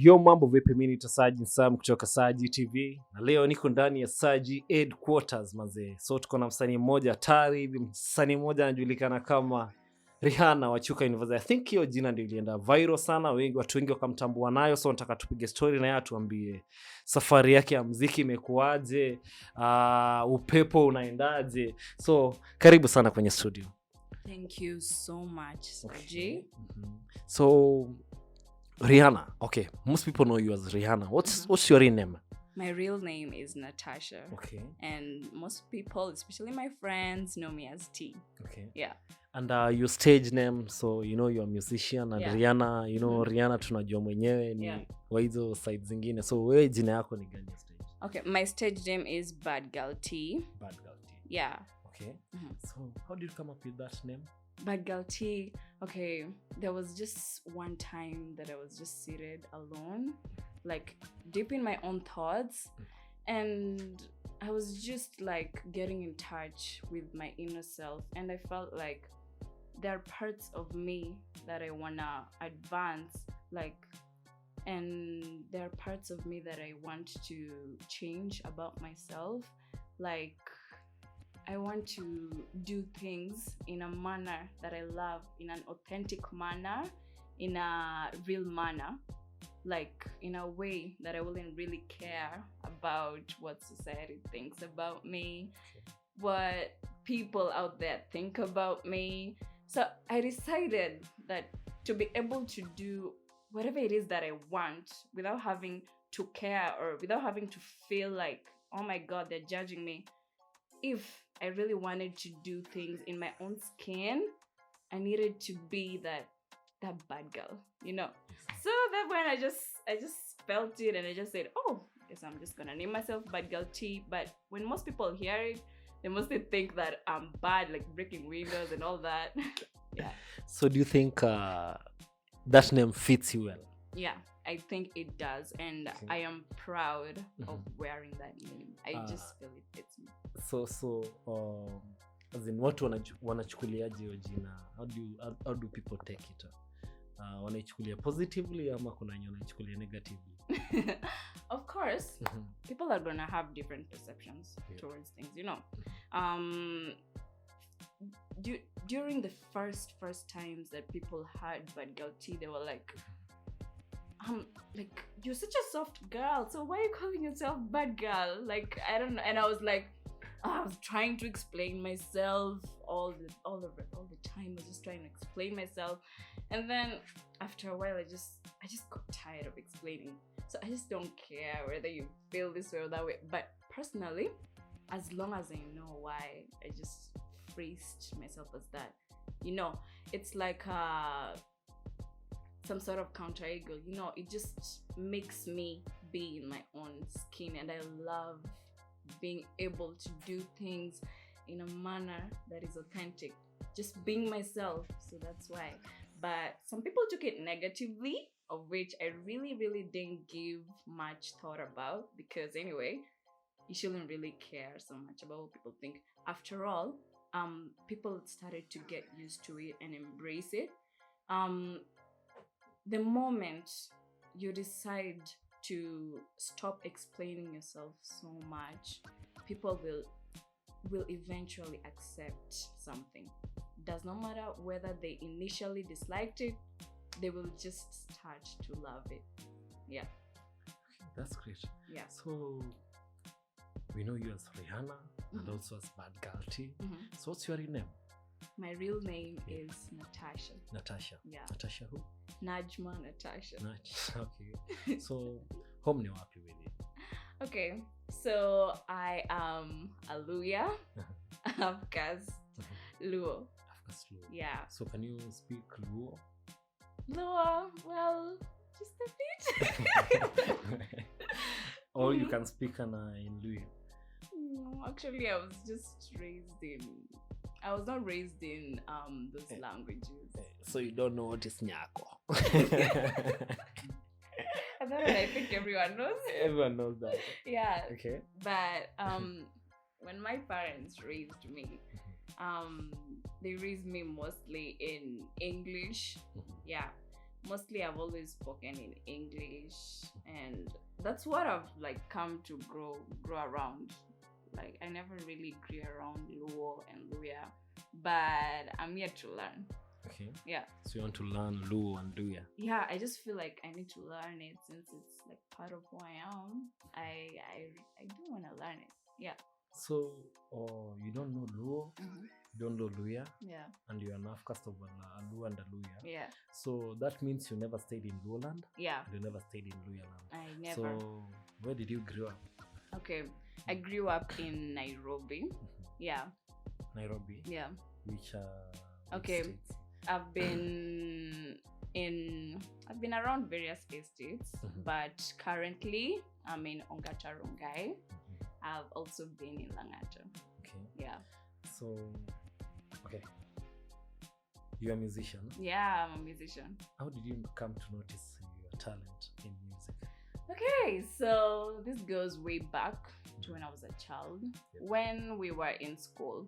Yo, mambo vipi? Mimi ni Saji Sam kutoka Saji TV na leo niko ndani ya Saji Headquarters mazee. So tuko na msanii mmoja hatari hivi, msanii mmoja anajulikana kama Rihanna wa Chuka University. I think hiyo jina ndio ilienda viral sana, watu wengi wakamtambua nayo. So nataka tupige story na yeye atuambie safari yake ya muziki imekuaje, upepo unaendaje. So karibu sana kwenye studio. Thank you so much, Saji. So Rihanna, okay, most people know you as Rihanna. What's your real name? My real name is Natasha. Okay. And most people, especially my friends, know me as T. Okay. Yeah. And your stage name, so you know you're a musician, and Yeah. Rihanna, you know Rihanna tunajua mwenyewe ni wa hizo sides zingine. So wewe jina yako ni gani stage? Okay, my stage name is Bad Girl T. Bad Girl T. Yeah. Okay. So how did you come up with that name? Bad Girl T. Okay, there was just one time that I was just seated alone, like deep in my own thoughts, and I was just like getting in touch with my inner self, and I felt like there are parts of me that I wanna advance, like, and there are parts of me that I want to change about myself, like I want to do things in a manner that I love, in an authentic manner, in a real manner, like in a way that I wouldn't really care about what society thinks about me, what people out there think about me. So I decided that to be able to do whatever it is that I want without having to care or without having to feel like, oh my God, they're judging me. If I really wanted to do things in my own skin, I needed to be that bad girl, you know. So that when I just felt it and I just said, oh, guess I'm just gonna name myself Bad Girl T. But when most people hear it, they mostly think that I'm bad, like breaking windows and all that. Yeah. So do you think that name fits you well? Yeah, I think it does, and I am proud of wearing that name. I just feel it fits me. So as in watu wanachukuliaje hiyo jina? How do people take it? Wanaichukulia positively ama kuna wenye wanaichukulia negatively? Of course, people are gonna have different perceptions towards things, you know. During the first times that people heard Bad Girl T, they were like, you're such a soft girl, so why are you calling yourself Bad Girl? Like, I don't know. And I was like, I was trying to explain myself all the time. I was just trying to explain myself, and then after a while, I just got tired of explaining. So I just don't care whether you feel this way or that way. But personally, as long as I know why, I just phrased myself as that. You know, it's like some sort of counter ego. You know, it just makes me be in my own skin, and I love being able to do things in a manner that is authentic, just being myself. So that's why. But some people took it negatively, of which I really didn't give much thought about, because anyway, you shouldn't really care so much about what people think. After all, people started to get used to it and embrace it. The moment you decide to stop explaining yourself so much, people will eventually accept something. Does not matter whether they initially disliked it, they will just start to love it. Yeah. That's great. Yeah. So we know you as Rihanna and also as Bad Girl T. So what's your real name? My real name is Natasha. Natasha. Yeah. Natasha who? Najma Natasha. Okay. So home ni wapi really? Okay. So I am a Luya. Of course, Luo. Yeah. So can you speak Luo? Luo, well, just a bit. Or you can speak in Luo? No, actually, I was not raised in those languages. So you don't know what is Nyako? I think everyone knows. Everyone knows that. Yeah. Okay. But when my parents raised me, they raised me mostly in English. Yeah. mostly I've always spoken in English, and that's what I've like come to grow around. Like I never really grew around Luo and Luya, but I'm yet to learn. Okay. Yeah. So you want to learn Luo and Luya? Yeah, I just feel like I need to learn it since it's like part of who I am. I do want to learn it. Yeah. So, you don't know Luo, Mm-hmm. you don't know Luya, Yeah. and you're an outcast of a Luo and a Luya. Yeah. So that means you never stayed in Luoland, Yeah. and you never stayed in Luyaland. I never. So where did you grow up? Okay. I grew up in Nairobi. Yeah. Nairobi. Yeah. Which Okay. states? I've been around various estates, but currently I'm in Ongata Rongai. I've also been in Langata. Okay. Yeah. So, okay. You're a musician. Yeah, I'm a musician. How did you come to notice your talent in music? Okay, so this goes way back to when I was a child. Yep. When we were in school,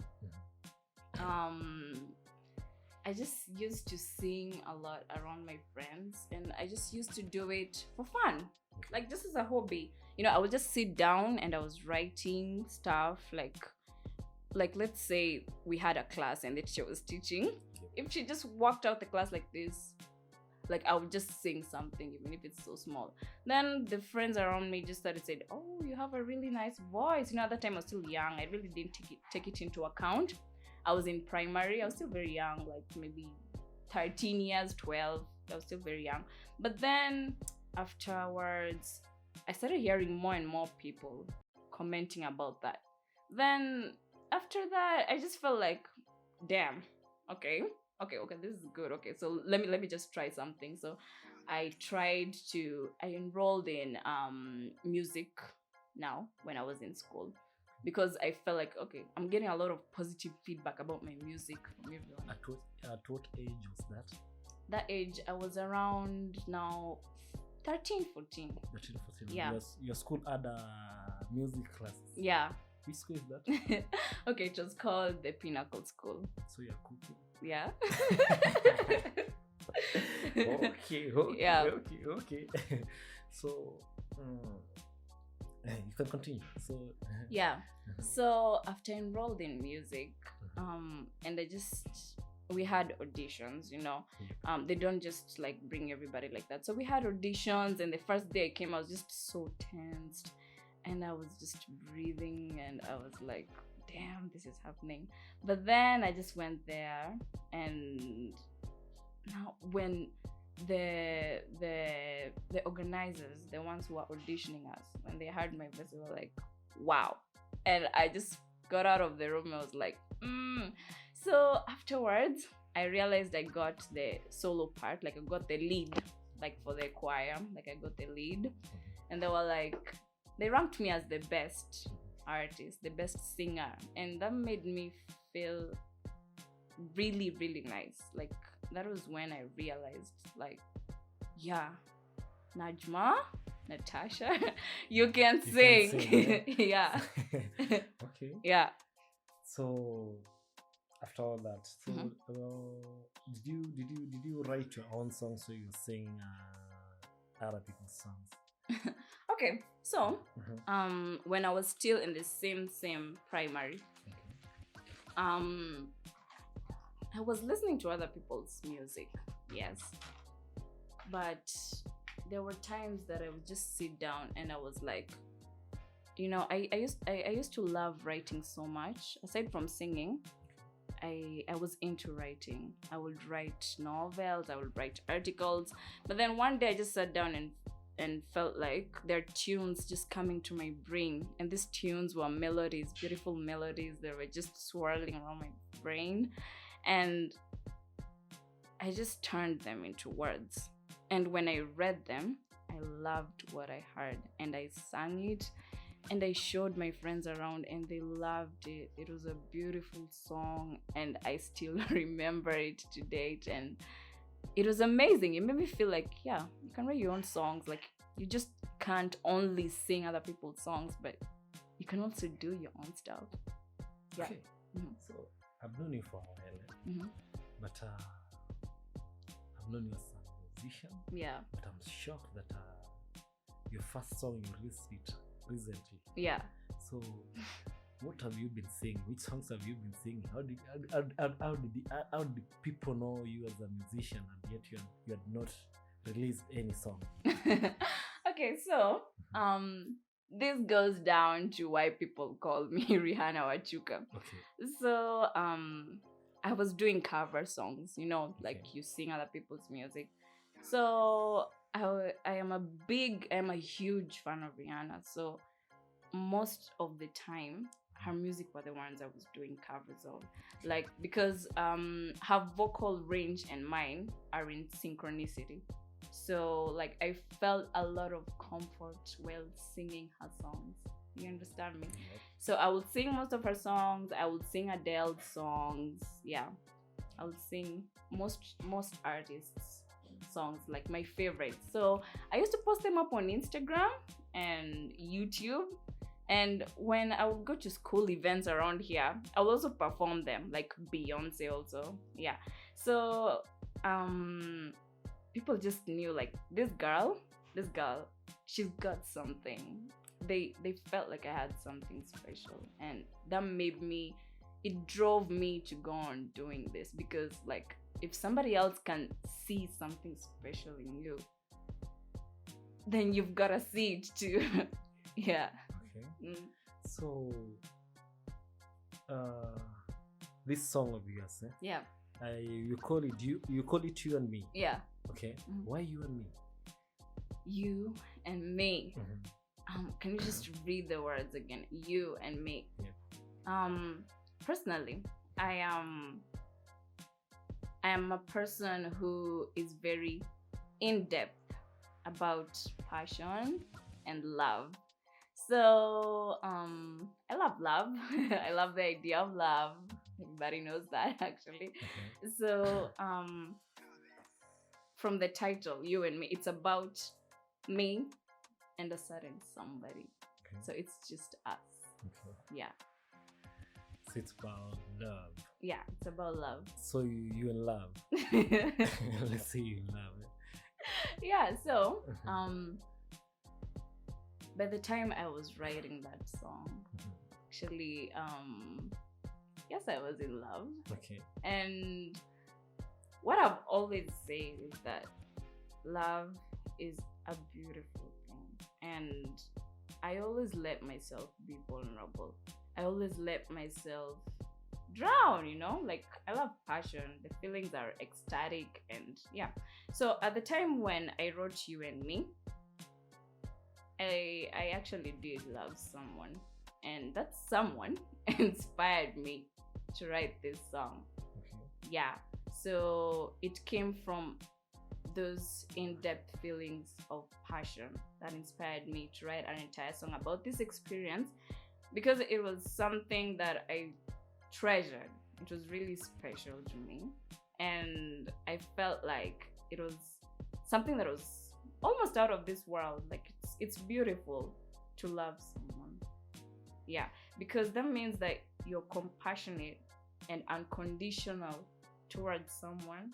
I just used to sing a lot around my friends, and I just used to do it for fun, like just as a hobby. You know, I would just sit down and I was writing stuff like let's say we had a class and the teacher was teaching. If she just walked out the class like this, like I would just sing something, even if it's so small. Then the friends around me just started saying, "Oh, you have a really nice voice." You know, at that time I was still young. I really didn't take it into account. I was in primary. I was still very young, like maybe 13 years, 12. I was still very young. But then afterwards, I started hearing more and more people commenting about that. Then after that, I just felt like, damn, okay, this is good. Okay, so let me just try something. So I enrolled in music now when I was in school, because I felt like, okay, I'm getting a lot of positive feedback about my music from everyone. At what age was that? That age, I was around now 13, 14. 13, 14. Yeah. Your school had music classes. Yeah. Which school is that? Okay, it was called the Pinnacle School. So you're cooking. Yeah. Okay. Yeah. Okay. So, you can continue. So, yeah. So after enrolled in music, and we had auditions, you know. They don't just like bring everybody like that. So we had auditions, and the first day I came, I was just so tensed, and I was just breathing, and I was like, damn, this is happening. But then I just went there, and now when the organizers, the ones who were auditioning us, when they heard my voice, they were like, wow. And I just got out of the room and I was like, So afterwards, I realized I got the solo part, like I got the lead, like for the choir, like I got the lead. And they were like, they ranked me as the best artist, the best singer. And that made me feel really, really nice. Like that was when I realized, like, yeah, Najma, Natasha, you can sing. Yeah. Okay. Yeah. So after all that, so did you write your own songs, so you sing other people's songs? Okay, so when I was still in the same primary, I was listening to other people's music, yes, but there were times that I would just sit down and I was like, you know, I used to love writing so much. Aside from singing, I was into writing. I would write novels, I would write articles. But then one day I just sat down and felt like there are tunes just coming to my brain. And these tunes were melodies, beautiful melodies. They were just swirling around my brain. And I just turned them into words. And when I read them, I loved what I heard. And I sang it. And I showed my friends around and they loved it. It was a beautiful song and I still remember it to date. And it was amazing. It made me feel like, yeah, you can write your own songs. Like you just can't only sing other people's songs, but you can also do your own stuff. Yeah. Okay. So I've known you for a while, but I've known your songs. musician, Yeah. but I'm shocked that your first song you released it recently. Yeah. So, what have you been singing? Which songs have you been singing? How did people know you as a musician and yet you had not released any song? Okay, so this goes down to why people call me Rihanna or Chuka. Okay. So I was doing cover songs, like Okay. you sing other people's music. So I am a huge fan of Rihanna. So most of the time her music were the ones I was doing covers of, like, because her vocal range and mine are in synchronicity. So like I felt a lot of comfort while singing her songs. You understand me? Yep. So I would sing most of her songs. I would sing Adele's songs. Yeah, I would sing most artists' songs, like my favorites. So I used to post them up on Instagram and YouTube. And when I would go to school events around here, I would also perform them, like Beyonce also. Yeah. So people just knew, like, this girl, she's got something. They felt like I had something special, and that it drove me to go on doing this, because like if somebody else can see something special in you, then you've gotta see it too. Yeah. Okay. So, this song of yours, Yeah. you call it You and Me. Yeah. Okay. Why You and Me? You and me. Mm-hmm. Can you just read the words again? You and me. Yeah. Personally, I am a person who is very in depth about passion and love. So I love love. I love the idea of love. Everybody knows that, actually. Okay. So from the title, You and Me, it's about me and a certain somebody. Okay. So it's just us. Okay. Yeah. So it's about love. Yeah, it's about love. So you in love. Let's say you in love. Yeah, so by the time I was writing that song, actually, yes, I was in love. Okay. And what I've always said is that love is a beautiful thing. And I always let myself be vulnerable. I always let myself drown, like I love passion. The feelings are ecstatic, and yeah. So at the time when I wrote You and Me, I actually did love someone, and that someone inspired me to write this song. Okay. Yeah. So it came from those in-depth feelings of passion that inspired me to write an entire song about this experience, because it was something that I treasured. It was really special to me, and I felt like it was something that was almost out of this world. Like it's beautiful to love someone. Yeah, because that means that you're compassionate and unconditional towards someone.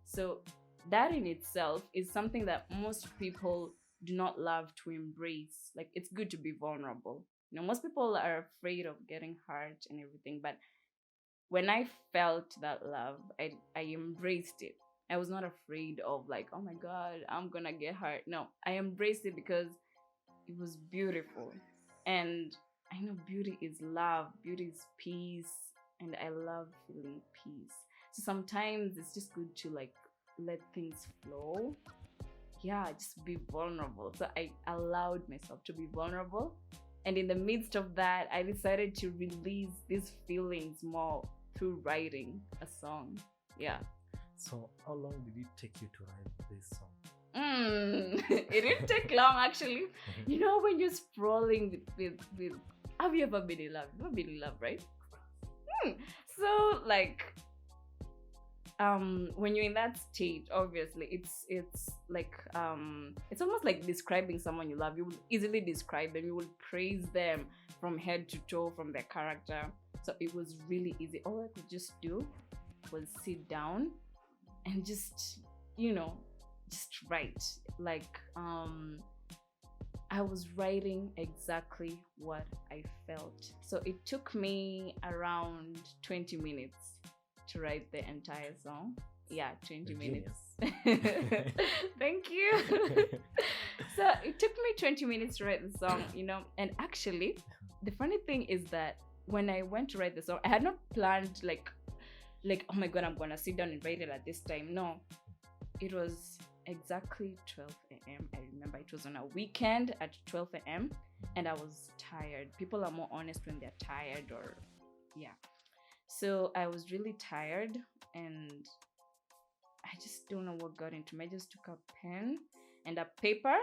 So that in itself is something that most people do not love to embrace. Like, it's good to be vulnerable. Most people are afraid of getting hurt and everything, but when I felt that love, I embraced it. I was not afraid of, like, oh my God, I'm gonna get hurt. No, I embraced it because it was beautiful. And I know beauty is love, beauty is peace, and I love feeling peace. So sometimes it's just good to, like, let things flow. Yeah, just be vulnerable. So I allowed myself to be vulnerable. And in the midst of that, I decided to release these feelings more through writing a song. Yeah. So how long did it take you to write this song? It didn't take long, actually. When you're sprawling with have you ever been in love? You've never been in love, right? So, like, when you're in that state, obviously it's like it's almost like describing someone you love. You will easily describe them, you will praise them from head to toe, from their character. So it was really easy. All I could just do was sit down and just just write. Like I was writing exactly what I felt. So it took me around 20 minutes to write the entire song. Yeah, 20 minutes. Thank you. So it took me 20 minutes to write the song, and actually the funny thing is that when I went to write the song, I had not planned like oh my god, I'm gonna sit down and write it at this time. No, it was exactly 12 a.m. I remember it was on a weekend at 12 a.m. and I was tired. People are more honest when they're tired, or yeah. So I was really tired, and I just don't know what got into me. I just took a pen and a paper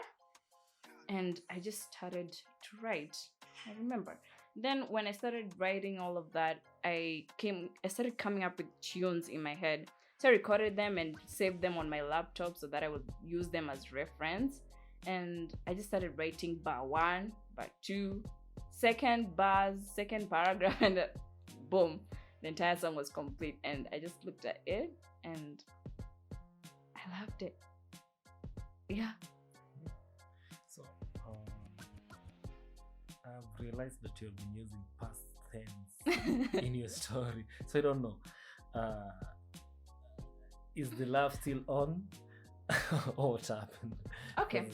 and I just started to write. I remember. Then when I started writing all of that, I started coming up with tunes in my head. So I recorded them and saved them on my laptop so that I would use them as reference. And I just started writing bar 1, bar 2, second bars, second paragraph, and boom, the entire song was complete. And I just looked at it and I loved it. Yeah. So I've realized that you've been using past tense in your story. So I don't know. Is the love still on? Or what happened? Okay.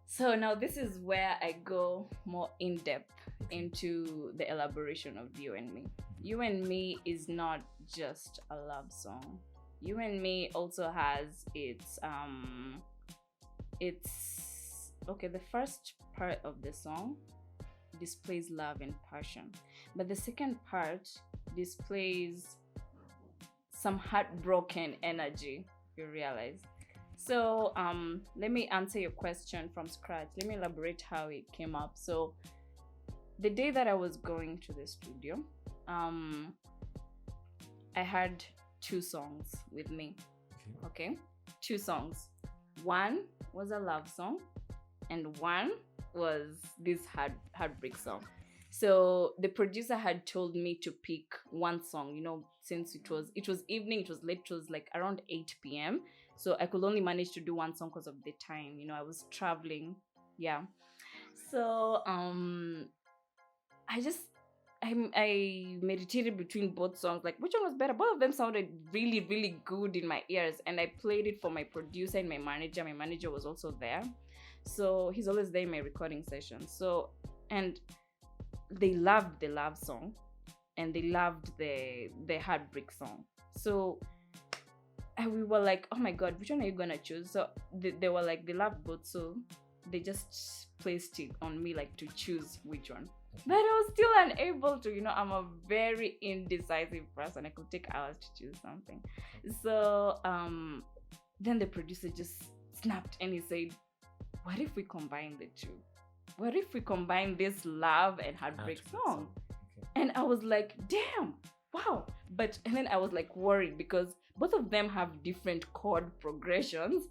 So now this is where I go more in depth into the elaboration of You and Me. You and Me is not just a love song. You and Me also has its okay, the first part of the song displays love and passion, but the second part displays some heartbroken energy, you realize. So let me answer your question from scratch. Let me elaborate how it came up. So the day that I was going to the studio, I had 2 songs with me. Okay, 2 songs. One was a love song and one was this heartbreak song. So the producer had told me to pick one song, since it was evening, it was late, it was like around 8 p.m. So I could only manage to do one song because of the time, I was traveling. Yeah. So I meditated between both songs, like which one was better. Both of them sounded really, really good in my ears, and I played it for my producer and my manager. My manager was also there, so he's always there in my recording session. So, and they loved the love song and they loved the heartbreak song. So we were like, oh my god, which one are you gonna choose? So they were like, they loved both, so they just placed it on me, like, to choose which one. But I was still unable to, I'm a very indecisive person. I could take hours to choose something. So then the producer just snapped and he said, what if we combine the two? What if we combine this love and heartbreak song? Okay. And I was like, damn, wow. And then I was like worried because both of them have different chord progressions.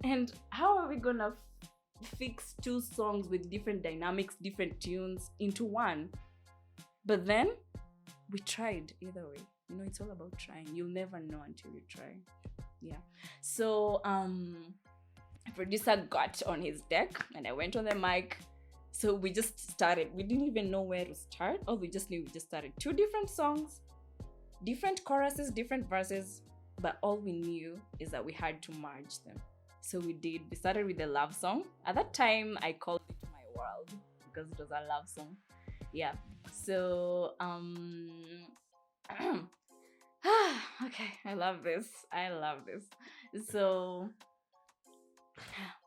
And how are we gonna fix 2 songs with different dynamics, different tunes into one? But then we tried either way. It's all about trying. You'll never know until you try. Yeah. So producer got on his deck and I went on the mic. So we just started. We didn't even know where to start. All we just knew, we just started 2 different songs, different choruses, different verses. But all we knew is that we had to merge them. So we did. We started with the love song. At that time, I called it My World because it was a love song. Yeah. So, okay. I love this. So,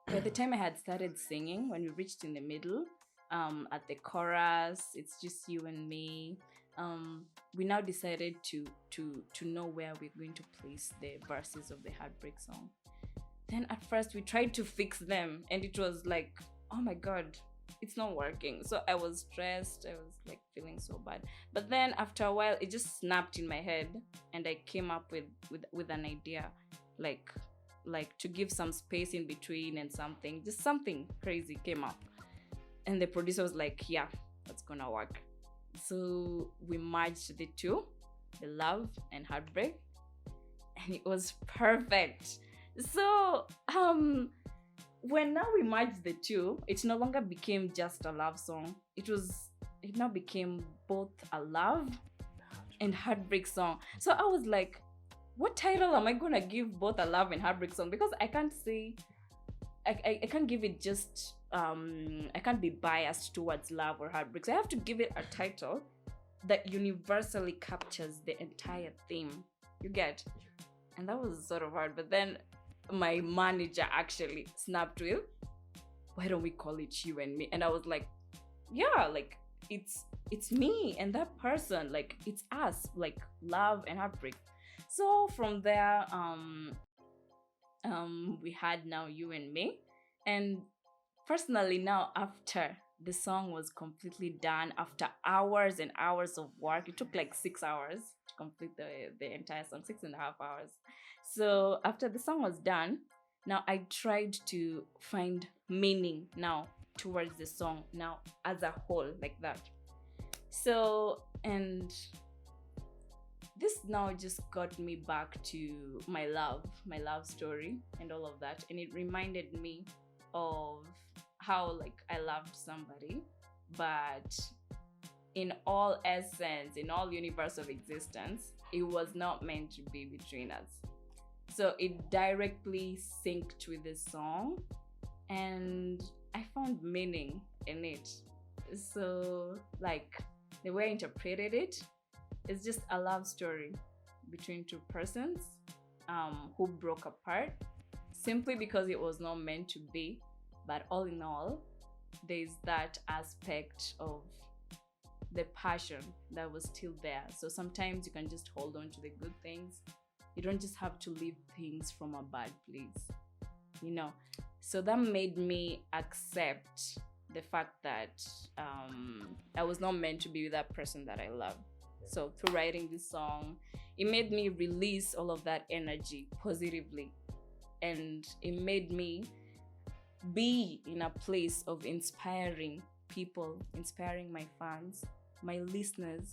by the time I had started singing, when we reached in the middle, at the chorus, it's just you and me. We now decided to know where we're going to place the verses of the heartbreak song. Then at first we tried to fix them and it was like, oh my god, it's not working. So I was stressed. I was like feeling so bad. But then after a while, it just snapped in my head and I came up with an idea, like to give some space in between and something crazy came up. And the producer was like, yeah, that's gonna work. So we merged the 2, the love and heartbreak, and it was perfect. So when now we merged the two, it no longer became just a love song. It now became both a love and heartbreak song. So I was like, what title am I gonna give both a love and heartbreak song? Because I can't say I can't give it just I can't be biased towards love or heartbreak. So I have to give it a title that universally captures the entire theme. You get? And that was sort of hard. But then my manager actually snapped with, why don't we call it you and me? And I was like, yeah, like it's me and that person, like it's us, like love and heartbreak. So from there, we had now you and me. And personally now, after the song was completely done, after hours and hours of work, it took like 6 hours to complete the entire song, 6.5 hours. So after the song was done, now I tried to find meaning now towards the song now as a whole, like that. So, and this now just got me back to my love story and all of that. And it reminded me of how like I loved somebody, but in all essence, in all universe of existence, it was not meant to be between us. So it directly synced with the song, and I found meaning in it. So like the way I interpreted it, it's just a love story between two persons who broke apart simply because it was not meant to be. But all in all, there's that aspect of the passion that was still there. So sometimes you can just hold on to the good things. You don't just have to leave things from a bad place, you know. So that made me accept the fact that I was not meant to be with that person that I love. So through writing this song, it made me release all of that energy positively, and it made me be in a place of inspiring people, inspiring my fans, my listeners,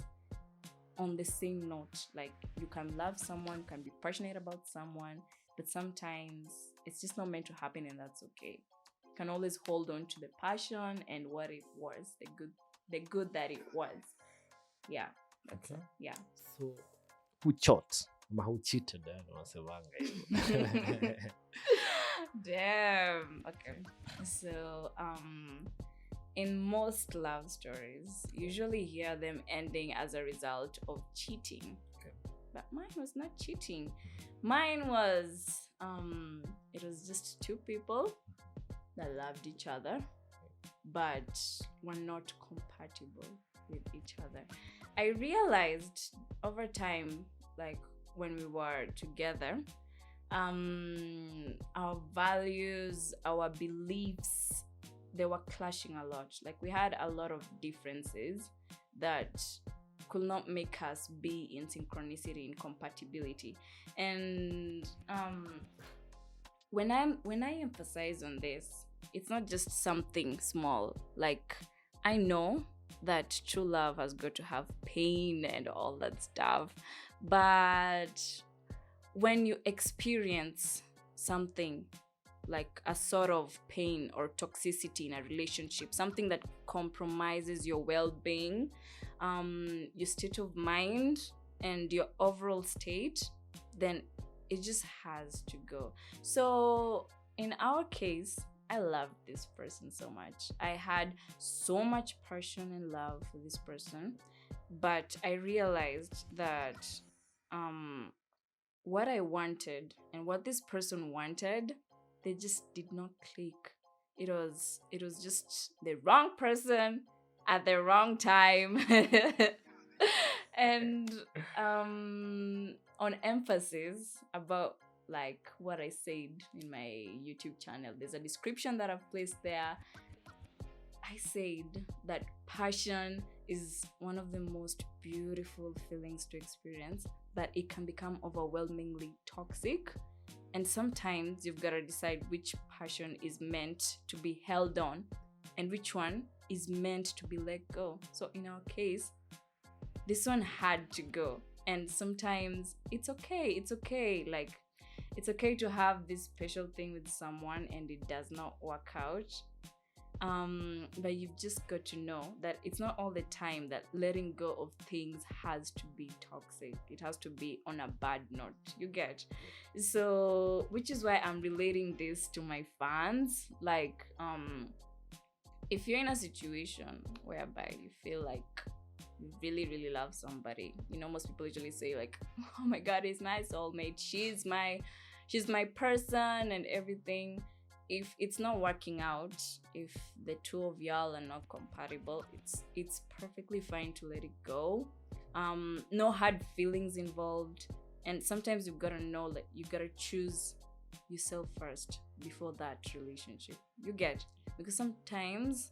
on the same note. Like, you can love someone, can be passionate about someone, but sometimes it's just not meant to happen, and that's okay. You can always hold on to the passion and what it was, the good that it was. Yeah. That's Okay. yeah. So who chot ama who cheated unasemanga hivyo. Damn. Okay. So in most love stories, usually hear them ending as a result of cheating. Okay. But mine was not cheating. Mine was it was just two people that loved each other but were not compatible with each other. I realized over time, like when we were together, our values, our beliefs, they were clashing a lot. Like, we had a lot of differences that could not make us be in synchronicity, in compatibility. And when I emphasize on this, it's not just something small. Like, I know that true love has got to have pain and all that stuff, but when you experience something like a sort of pain or toxicity in a relationship, something that compromises your well-being, your state of mind, and your overall state, then it just has to go. So in our case, I loved this person so much. I had so much passion and love for this person, but I realized that what I wanted and what this person wanted, they just did not click. It was just the wrong person at the wrong time. And on emphasis about like what I said in my YouTube channel, there's a description that I've placed there. I said that passion is one of the most beautiful feelings to experience, but it can become overwhelmingly toxic. And sometimes you've got to decide which passion is meant to be held on and which one is meant to be let go. So in our case, this one had to go. And sometimes it's okay. Like, it's okay to have this special thing with someone and it does not work out. But you've just got to know that it's not all the time that letting go of things has to be toxic. It has to be on a bad note. You get? So, which is why I'm relating this to my fans. Like, if you're in a situation whereby you feel like you really, really love somebody, most people usually say like, "Oh my God, he's my soulmate. She's my person and everything." If it's not working out, if the two of y'all are not compatible, it's perfectly fine to let it go. No hard feelings involved, and sometimes you've got to know that you got to choose yourself first before that relationship. You get? Because sometimes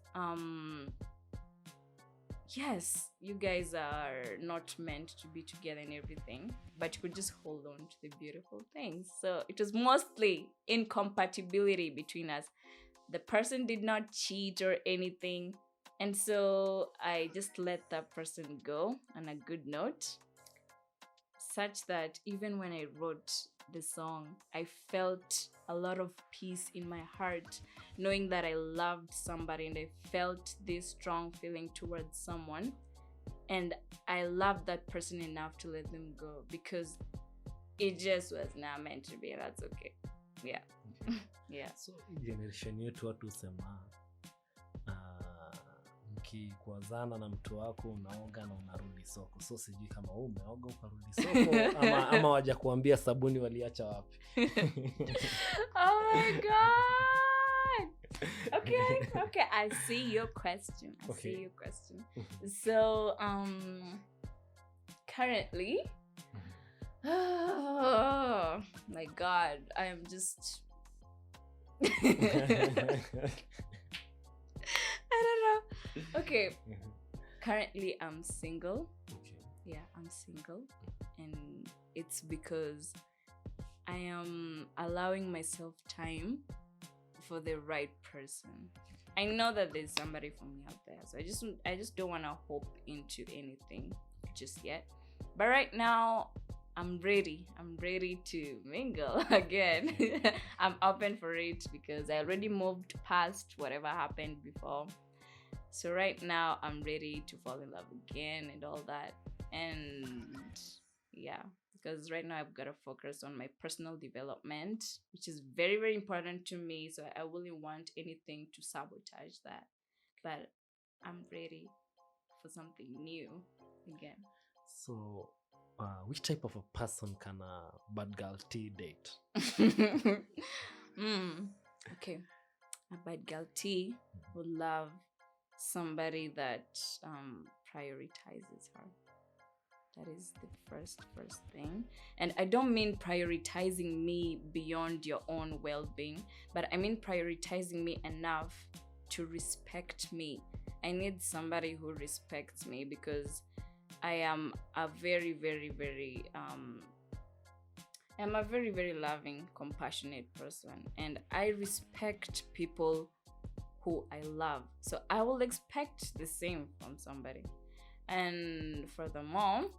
yes, you guys are not meant to be together and everything, but you could just hold on to the beautiful things. So it was mostly incompatibility between us. The person did not cheat or anything. And so I just let that person go on a good note, such that even when I wrote the song, I felt a lot of peace in my heart, knowing that I loved somebody and I felt this strong feeling towards someone. And I loved that person enough to let them go because it just was not meant to be. That's okay. Yeah. Okay. Yeah. So generation yetu watu husema mkikwazana na mtu wako unaoga na unarudi soko. So sijui kama wewe umeoga ukarudi soko ama waja kuambia sabuni waliacha wapi. Oh my God. Okay, I see your question. So currently, oh my God, I am just I don't know. Okay. Currently, I'm single. Okay. Yeah, I'm single. And it's because I am allowing myself time for the right person. I know that there's somebody for me out there. So I just don't want to hope into anything just yet. But right now, I'm ready. I'm ready to mingle again. I'm open for it because I already moved past whatever happened before. So right now, I'm ready to fall in love again and all that. And yeah, because right now I've got to focus on my personal development, which is very, very important to me. So I wouldn't want anything to sabotage that. But I'm ready for something new again. So which type of a person can a bad girl T date? Okay. A bad girl T would love somebody that prioritizes her. That is the first thing. And I don't mean prioritizing me beyond your own well-being, but I mean prioritizing me enough to respect me. I need somebody who respects me because I am a very, very, very I'm a very, very loving, compassionate person, and I respect people who I love. So I will expect the same from somebody. And furthermore,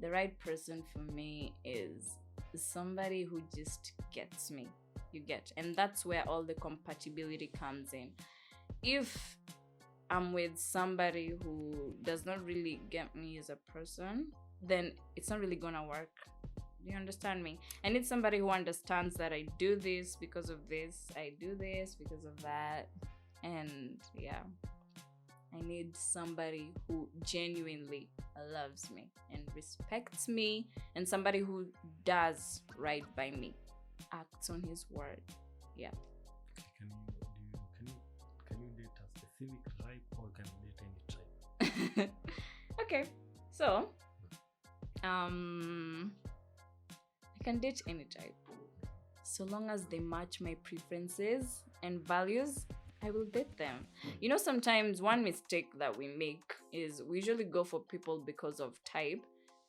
the right person for me is somebody who just gets me. You get, and that's where all the compatibility comes in. If I'm with somebody who does not really get me as a person, then it's not really gonna work. Do you understand me? I need somebody who understands that I do this because of this, I do this because of that. And yeah, I need somebody who genuinely loves me and respects me, and somebody who does right by me, acts on his word. Yeah. Can you date a specific tribe or can you date any tribe? Okay, so I can date any type so long as they match my preferences and values. I will date them. You know, sometimes one mistake that we make is we usually go for people because of type,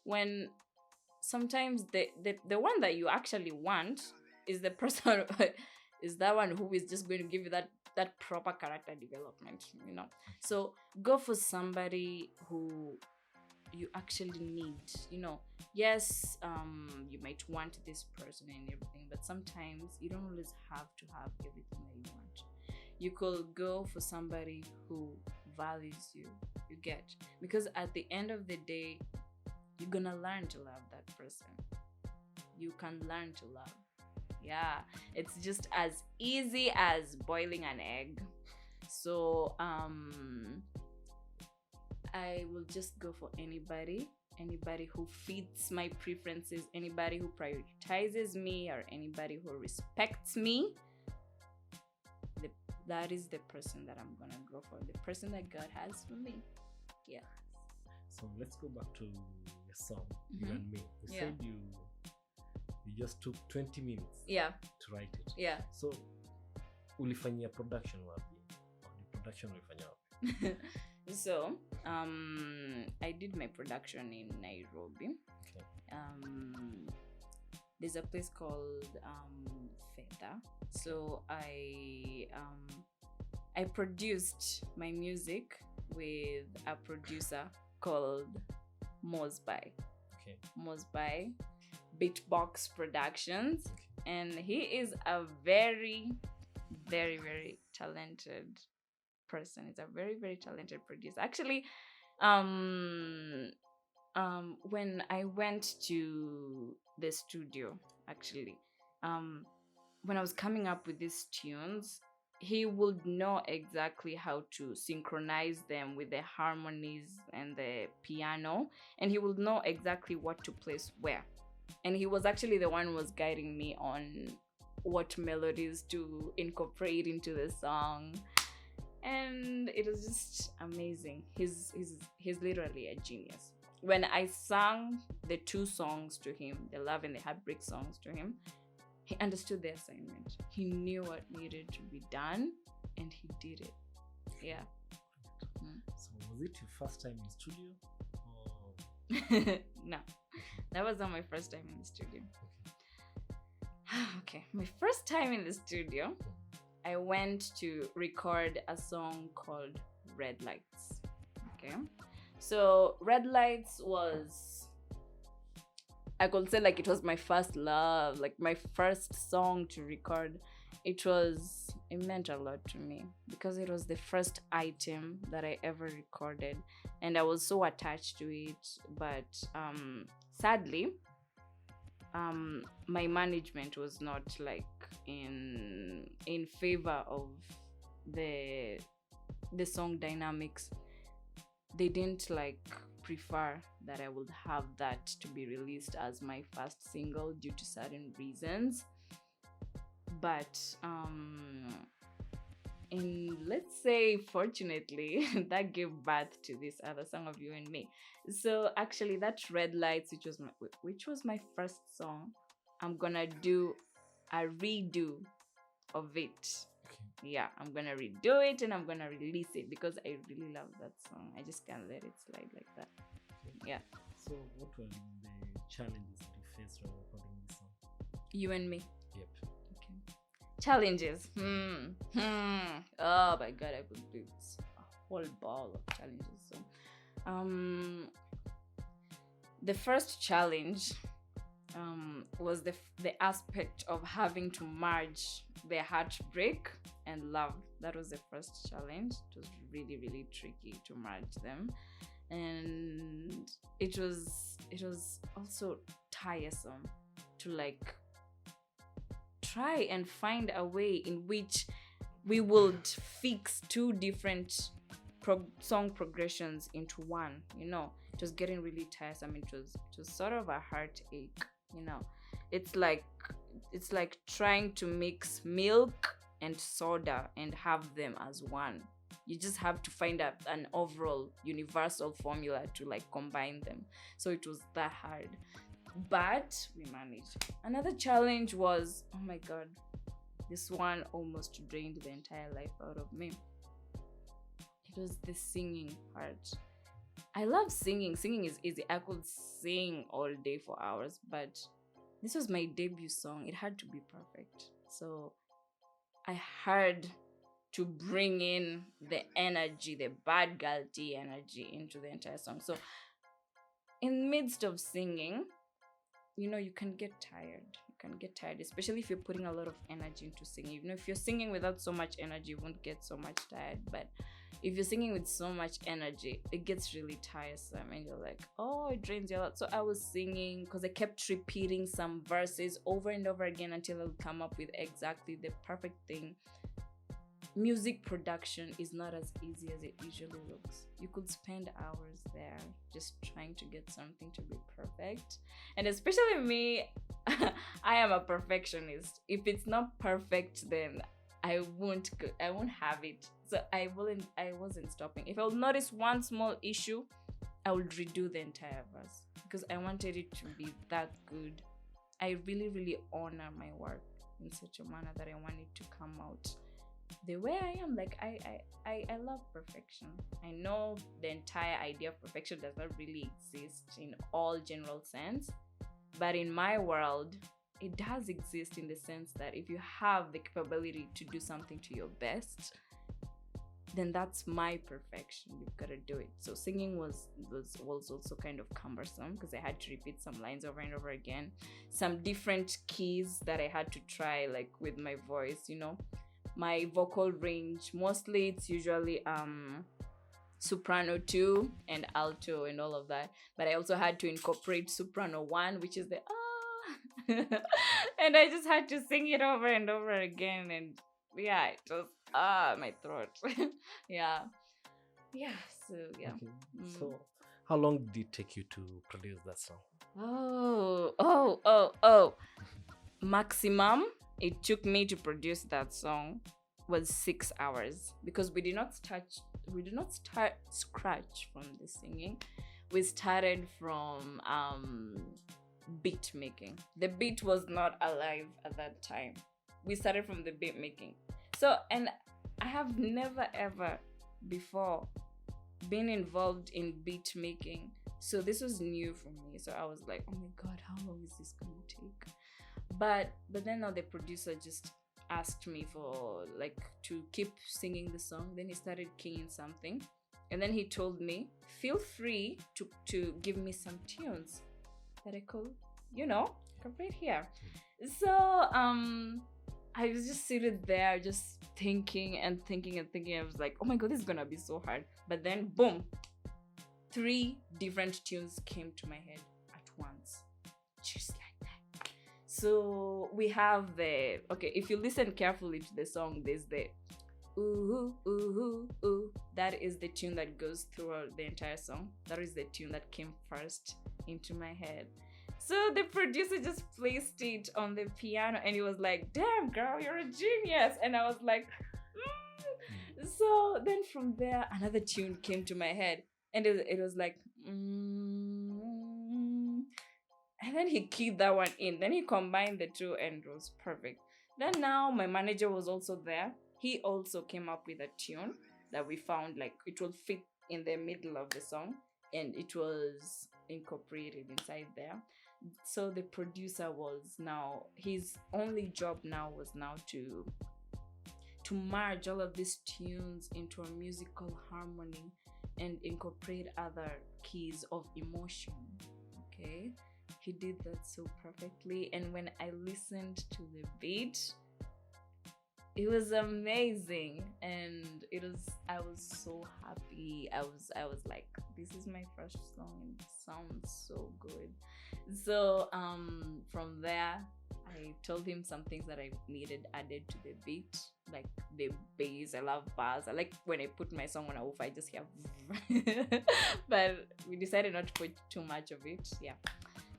when sometimes the one that you actually want is the person is that one who is just going to give you that proper character development, you know. So go for somebody who you actually need, yes, you might want this person and everything, but sometimes you don't always have to have everything that you want. You could go for somebody who values you, you get, because at the end of the day, you're gonna learn to love that person. You can learn to love. Yeah, it's just as easy as boiling an egg. So I will just go for anybody who fits my preferences, anybody who prioritizes me, or anybody who respects me. That is the person that I'm gonna go for, the person that God has for me. Yeah. So let's go back to your song, You Mhm. and Me. You Yeah. said you just took 20 minutes Yeah. to write it. Yeah. So ulifanyia production wapi? Or the production ulifanya wapi? So I did my production in Nairobi. Okay. There's a place called Feta. So I produced my music with a producer called Mosby. Okay. Mosby Beatbox Productions, Okay. and he is a very, very, very talented person. He's a very, very talented producer. Actually, when I went to the studio, actually, when I was coming up with these tunes, he would know exactly how to synchronize them with the harmonies and the piano, and he would know exactly what to place where. And he was actually the one who was guiding me on what melodies to incorporate into the song, and it was just amazing. He's literally a genius. When I sang the two songs to him, the love and the heartbreak songs to him, he understood the assignment. He knew what needed to be done, and he did it. Yeah. So was it your first time in studio? Or... No, that was not my first time in the studio. Okay, my first time in the studio, I went to record a song called Red Lights. Okay, so Red Lights was, I could say, like, it was my first love, like my first song to record. It meant a lot to me because it was the first item that I ever recorded, and I was so attached to it. But sadly, my management was not like in favor of the song dynamics. They didn't like prefer that I would have that to be released as my first single due to certain reasons. But in, let's say, fortunately, that gave birth to this other song of You and Me. So actually, that Red Lights, which was my first song, I'm gonna do a redo of it. Okay. Yeah, I'm gonna redo it and I'm gonna release it because I really love that song. I just can't let it slide like that. Okay. Yeah. So what were the challenges that you faced while recording this song? You and Me. Yep. Okay. Challenges. Oh my god, I could do a whole ball of challenges. So the first challenge was the aspect of having to merge the heartbreak and love. That was the first challenge. It was really, really tricky to merge them, and it was also tiresome to like try and find a way in which we would fix two different song progressions into one. It was getting really tiresome. It was sort of a heartache. It's like trying to mix milk and soda and have them as one. You just have to find an overall universal formula to like combine them. So it was that hard, but we managed. Another challenge was, oh my god, this one almost drained the entire life out of me. It was the singing part. I love singing. Singing is easy. I could sing all day for hours, but this was my debut song. It had to be perfect. So I had to bring in the energy, the bad girl tea energy into the entire song. So in midst of singing, you can get tired. You can get tired, especially if you're putting a lot of energy into singing. If you're singing without so much energy, you won't get so much tired. But if you're singing with so much energy, it gets really tiresome, and you're like, oh, it drains you a lot. So I was singing because I kept repeating some verses over and over again until I would come up with exactly the perfect thing. Music production is not as easy as it usually looks. You could spend hours there just trying to get something to be perfect. And especially me, I am a perfectionist. If it's not perfect, then I won't have it. So I wasn't stopping. If I would notice one small issue, I would redo the entire verse because I wanted it to be that good. I really, really honor my work in such a manner that I want it to come out the way I am. Like I love perfection. I know the entire idea of perfection does not really exist in all general sense, but in my world it does exist in the sense that if you have the capability to do something to your best, then that's my perfection. You've got to do it. So singing was also kind of cumbersome because I had to repeat some lines over and over again, some different keys that I had to try, like with my voice. My vocal range, mostly it's usually soprano 2 and alto and all of that, but I also had to incorporate soprano 1, which is the and I just had to sing it over and over again, and yeah, it was my throat. yeah so yeah. Okay. So how long did it take you to produce that song? Maximum it took me to produce that song was 6 hours, because we did not start scratch from the singing. We started from beat making. The beat was not alive at that time. We started from the beat making. So, and I have never ever before been involved in beat making. So this was new for me. So I was like, oh my God, how long is this going to take? But then now the producer just asked me for to keep singing the song. Then he started keying something, and then he told me, feel free to give me some tunes that I could incorporate here. So I was just seated there just thinking and thinking and thinking. I was like, oh my God, this is gonna be so hard. But then boom, 3 different tunes came to my head at once, just like that. So we have if you listen carefully to the song, there's the ooh, ooh, ooh. That is the tune that goes throughout the entire song. That is the tune that came first into my head. So the producer just placed it on the piano, and he was like, damn girl, you're a genius. And I was like, So then from there, another tune came to my head, and it was like, and then he keyed that one in. Then he combined the two, and it was perfect. Then now my manager was also there. He also came up with a tune that we found it will fit in the middle of the song, and it was incorporated inside there. So the producer his only job now was to merge all of these tunes into a musical harmony and incorporate other keys of emotion. Okay, he did that so perfectly, and when I listened to the beat, it was amazing, and I was so happy. I was like, this is my first song and it sounds so good. So from there, I told him some things that I needed added to the beat, like the bass. I love bars. I like when I put my song on a woofer, I just hear but we decided not to put too much of it. Yeah.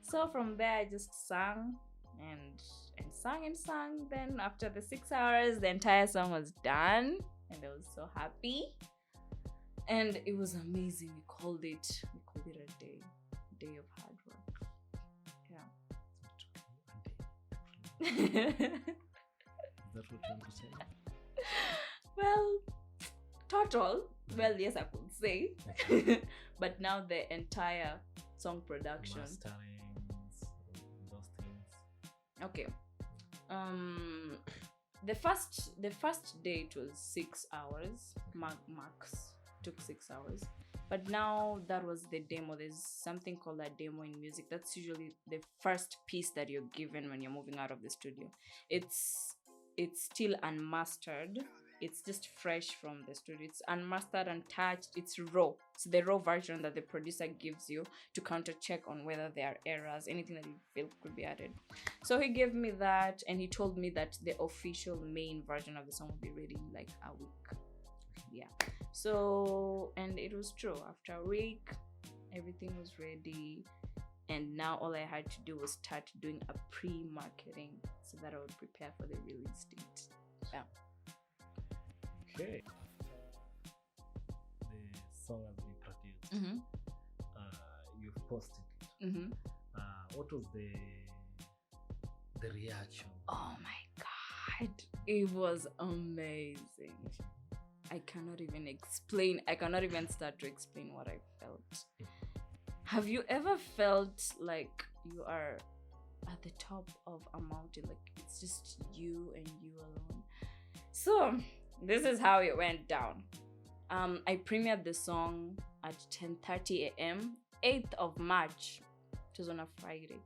So from there, I just sang and sang. Then after the 6 hours, the entire song was done, and I was so happy, and it was amazing. We called it a day of hard work. Yeah. Is that what you want to say? Well, total. Well, yes, I could say. Okay. But now the entire song production. Masterings, those things. Okay. The first day it was 6 hours max took 6 hours. But now that was the demo. There's something called a demo in music. That's usually the first piece that you're given when you're moving out of the studio. It's still unmastered. It's just fresh from the studio. It's unmastered, untouched. It's raw. It's the raw version that the producer gives you to counter check on whether there are errors, anything that you feel could be added. So he gave me that, and he told me that the official main version of the song will be ready in like a week. Yeah. So, and it was true. After a week, everything was ready. And now all I had to do was start doing a pre-marketing so that I would prepare for the release date. Yeah. Okay. The song has been produced. Mm-hmm. You've posted it. Mm-hmm. What was the reaction? Oh my God. It was amazing. I cannot even start to explain what I felt. Have you ever felt like you are at the top of a mountain, like it's just you and you alone? So this is how it went down. I premiered the song at 10:30 a.m. 8th of March. It was on a Friday.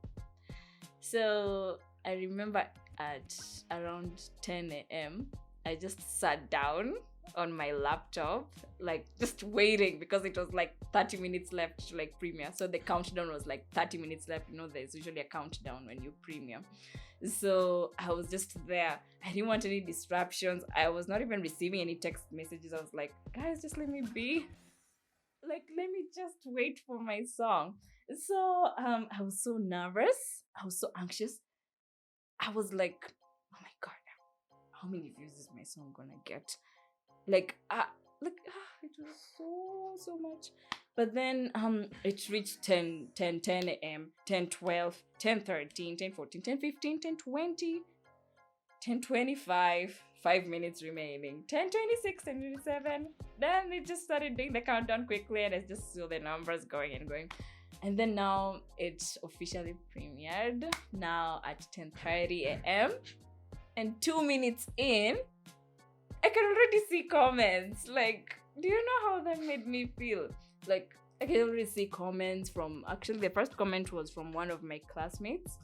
So I remember at around 10 a.m. I just sat down on my laptop, like just waiting, because it was like 30 minutes left to like premiere. So the countdown was like 30 minutes left. You know, there's usually a countdown when you premiere. So I was just there. I didn't want any disruptions. I was not even receiving any text messages. I was like, guys, just let me be. Like, let me just wait for my song. So I was so nervous. I was so anxious. I was like, oh my God, how many views is my song gonna get? It was so much. But then it reached 10 a.m, 10:12, 10:13, 10:14, 10:15, 10:20, 10:25, 5 minutes remaining, 10:26, 10:27. Then it just started doing the countdown quickly, and I just saw the numbers going and going. And then now it's officially premiered now at 10:30 a.m. And 2 minutes in, I can already see comments. Like, do you know how that made me feel? Like, I can already see comments from, actually, the first comment was from one of my classmates.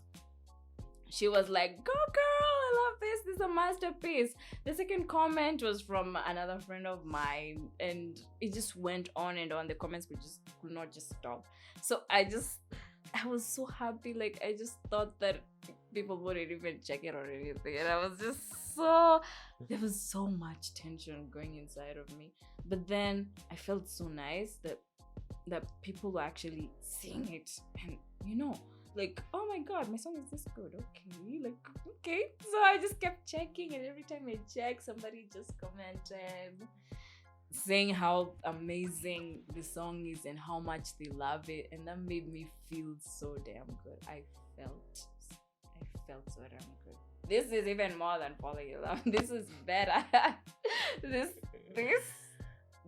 She was like, go girl, I love this. This is a masterpiece. The second comment was from another friend of mine. And it just went on and on. The comments could not just stop. So I was so happy. Like, I just thought that people wouldn't even check it or anything. And I was just there was so much tension going inside of me. But then I felt so nice that people were actually seeing it. And, you know, like, oh my God, my song is this good. Okay. So I just kept checking. And every time I check, somebody just commented saying how amazing the song is and how much they love it. And that made me feel so damn good. I felt so damn good. This is even more than falling in love. This is better.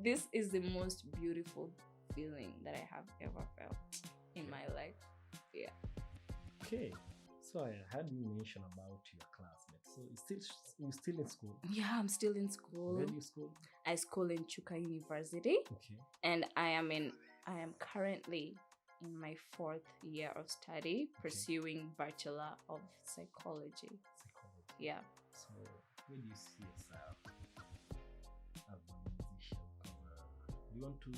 This is the most beautiful feeling that I have ever felt in my life. Yeah. Okay. So I heard you mention about your classmates. So you still in school? Yeah, I'm still in school. Where do you school? I school in Chuka University. Okay. And I am currently in my 4th year of study, pursuing Bachelor of Psychology. Yeah. So where do you see yourself as a musician? Do you want to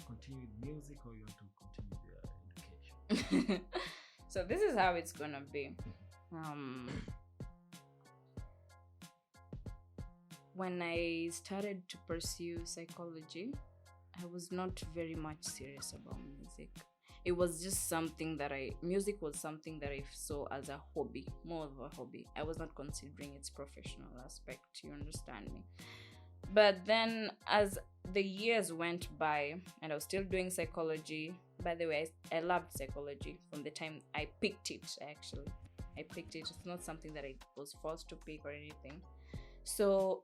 continue with music, or you want to continue with your education? So this is how it's gonna be. When I started to pursue psychology, I was not very much serious about music. It was just something music was something that I saw as a hobby, more of a hobby. I was not considering its professional aspect, you understand me? But then as the years went by and I was still doing psychology, by the way, I loved psychology from the time I picked it, actually. I picked it. It's not something that I was forced to pick or anything. So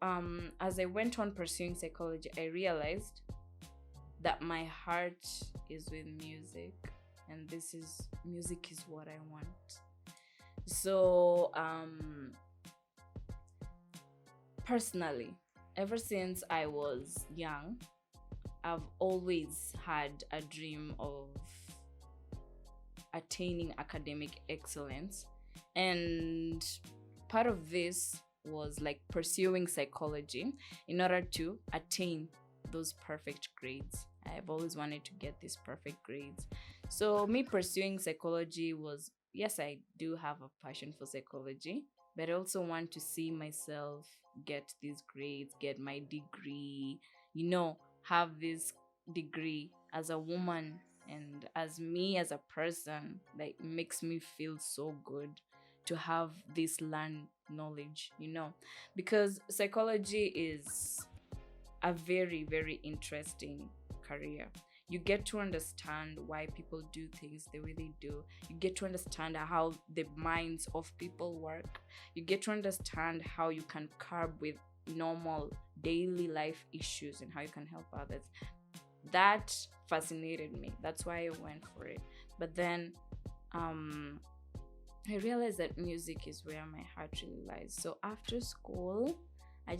as I went on pursuing psychology, I realized that my heart is with music, and music is what I want. So personally, ever since I was young, I've always had a dream of attaining academic excellence, and part of this was like pursuing psychology in order to attain those perfect grades. I've always wanted to get these perfect grades. So me pursuing psychology was, yes, I do have a passion for psychology, but I also want to see myself get these grades, get my degree, have this degree as a woman and as me as a person. Like, makes me feel so good to have this learned knowledge, because psychology is a very, very interesting career. You get to understand why people do things the way they do. You get to understand how the minds of people work. You get to understand how you can curb with normal daily life issues and how you can help others. That fascinated me. That's why I went for it. But then I realized that music is where my heart really lies. So after school, I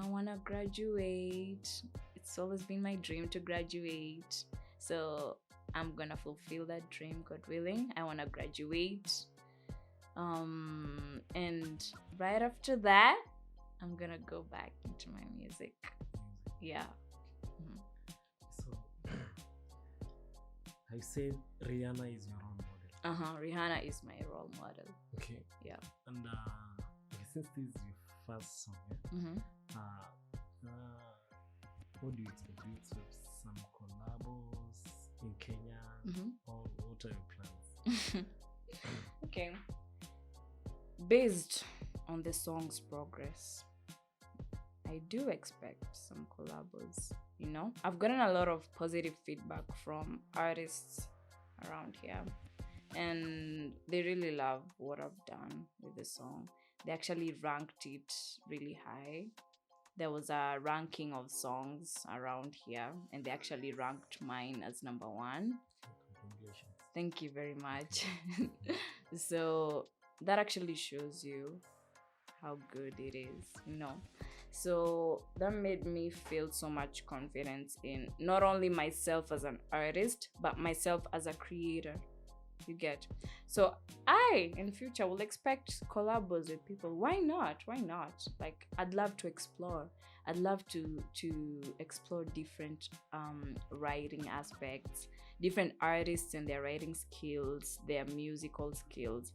want to graduate. It's always been my dream to graduate. So I'm going to fulfill that dream, God willing. I want to graduate. And right after that, I'm going to go back into my music. Yeah. Mhm. So, I said Rihanna is your role model. Rihanna is my role model. Okay. Yeah. And since this is your first song, what do you expect? Do you expect some collabos in Kenya? Or what are your plans? Okay. Based on the song's progress, I do expect some collabos. I've gotten a lot of positive feedback from artists around here, and they really love what I've done with the song. They actually ranked it really high. There was a ranking of songs around here, and they actually ranked mine as number 1. Congratulations. Thank you very much. So that actually shows you how good it is, So that made me feel so much confidence in not only myself as an artist, but myself as a creator. You get? So I, in future, will expect collabos with people. Why not? Like, I'd love to explore. I'd love to explore different writing aspects, different artists and their writing skills, their musical skills.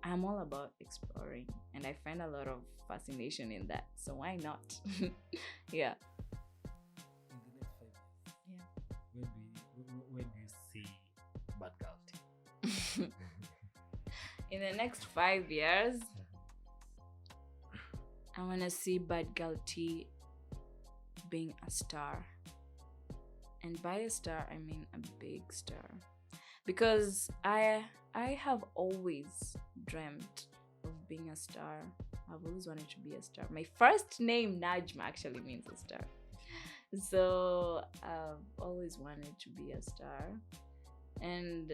I'm all about exploring, and I find a lot of fascination in that. So why not? Yeah. In the next 5 years, Yeah. where do you see Bad Girl Tea? In the next 5 years, I want to see Bad Girl T being a star. And by a star, I mean a big star. Because I have always dreamt of being a star. I've always wanted to be a star. My first name, Najma, actually means a star. So I've always wanted to be a star. And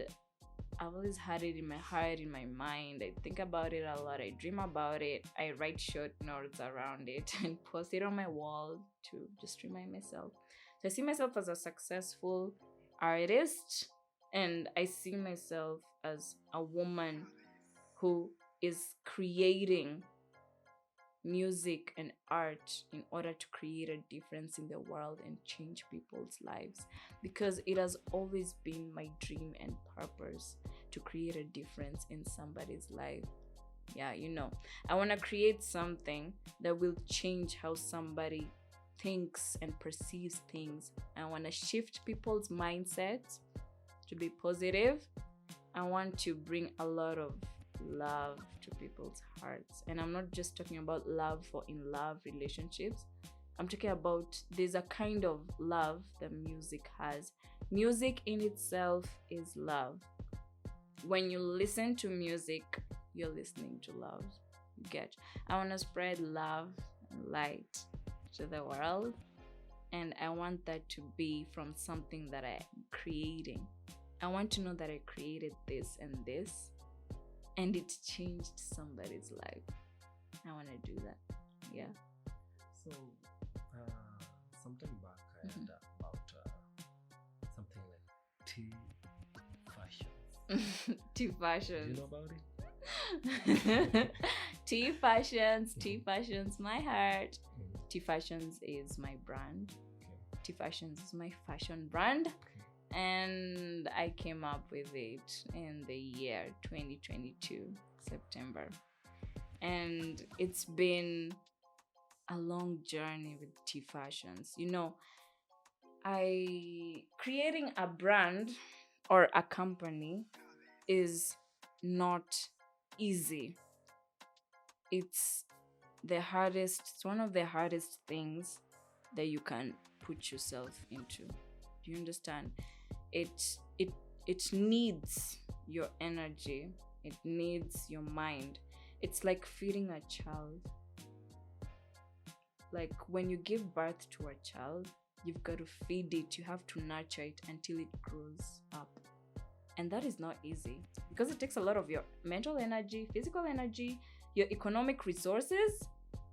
I've always had it in my heart, in my mind. I think about it a lot. I dream about it. I write short notes around it and post it on my wall to just remind myself. So I see myself as a successful artist, and I see myself as a woman who is creating music and art in order to create a difference in the world and change people's lives, because it has always been my dream and purpose to create a difference in somebody's life. Yeah, I want to create something that will change how somebody thinks and perceives things. I want to shift people's mindsets to be positive. I want to bring a lot of love to people's hearts, and I'm not just talking about love for in love relationships. I'm talking about, there's a kind of love that music has. Music in itself is love. When you listen to music, you're listening to love. You get? I want to spread love and light to the world, and I want that to be from something that I'm creating. I want to know that I created this and this, and it changed somebody's life. I want to do that. Yeah. So, sometime back, I heard about T Do you fashions. know about it? T fashions. T fashions. My heart. Mm. T fashions is my brand. Okay. T fashions is my fashion brand. Okay. And I came up with it in the year 2022, September. And it's been a long journey with T fashions. I creating a brand or a company is not easy. It's it's one of the hardest things that you can put yourself into. Do you understand? It it needs your energy. It needs your mind. It's like feeding a child. Like when you give birth to a child, you've got to feed it, you have to nurture it until it grows up. And that is not easy because it takes a lot of your mental energy, physical energy, your economic resources,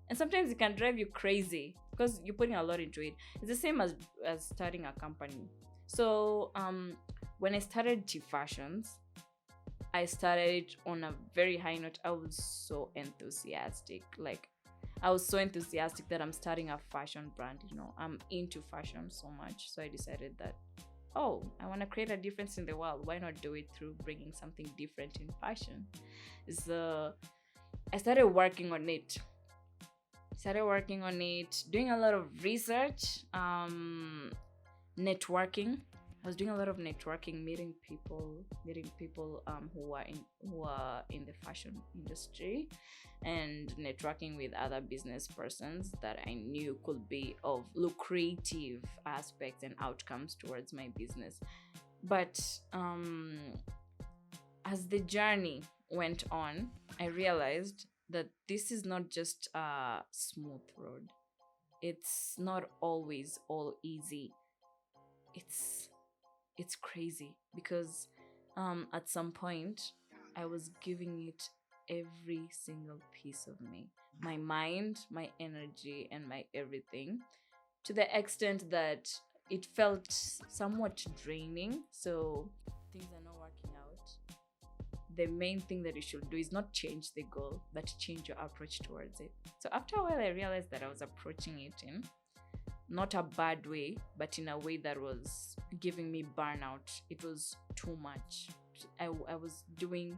and sometimes it can drive you crazy because you're putting a lot into it. It's the same as starting a company. So when I started T Fashions, I started on a very high note. I was so enthusiastic. Like I was so enthusiastic that I'm starting a fashion brand. I'm into fashion so much. So I decided that, oh, I want to create a difference in the world. Why not do it through bringing something different in fashion? So I started working on it. Doing a lot of research, networking. I was doing a lot of networking, meeting people who are in the fashion industry, and networking with other business persons that I knew could be of lucrative aspects and outcomes towards my business. But as the journey went on, I realized that this is not just a smooth road. It's not always all easy. It's it's crazy because at some point I was giving it every single piece of me, my mind, my energy, and my everything, to the extent that it felt somewhat draining. So things are not working out. The main thing that you should do is not change the goal, but change your approach towards it. So after a while, I realized that I was approaching it in not a bad way, but in a way that was giving me burnout. It was too much. I was doing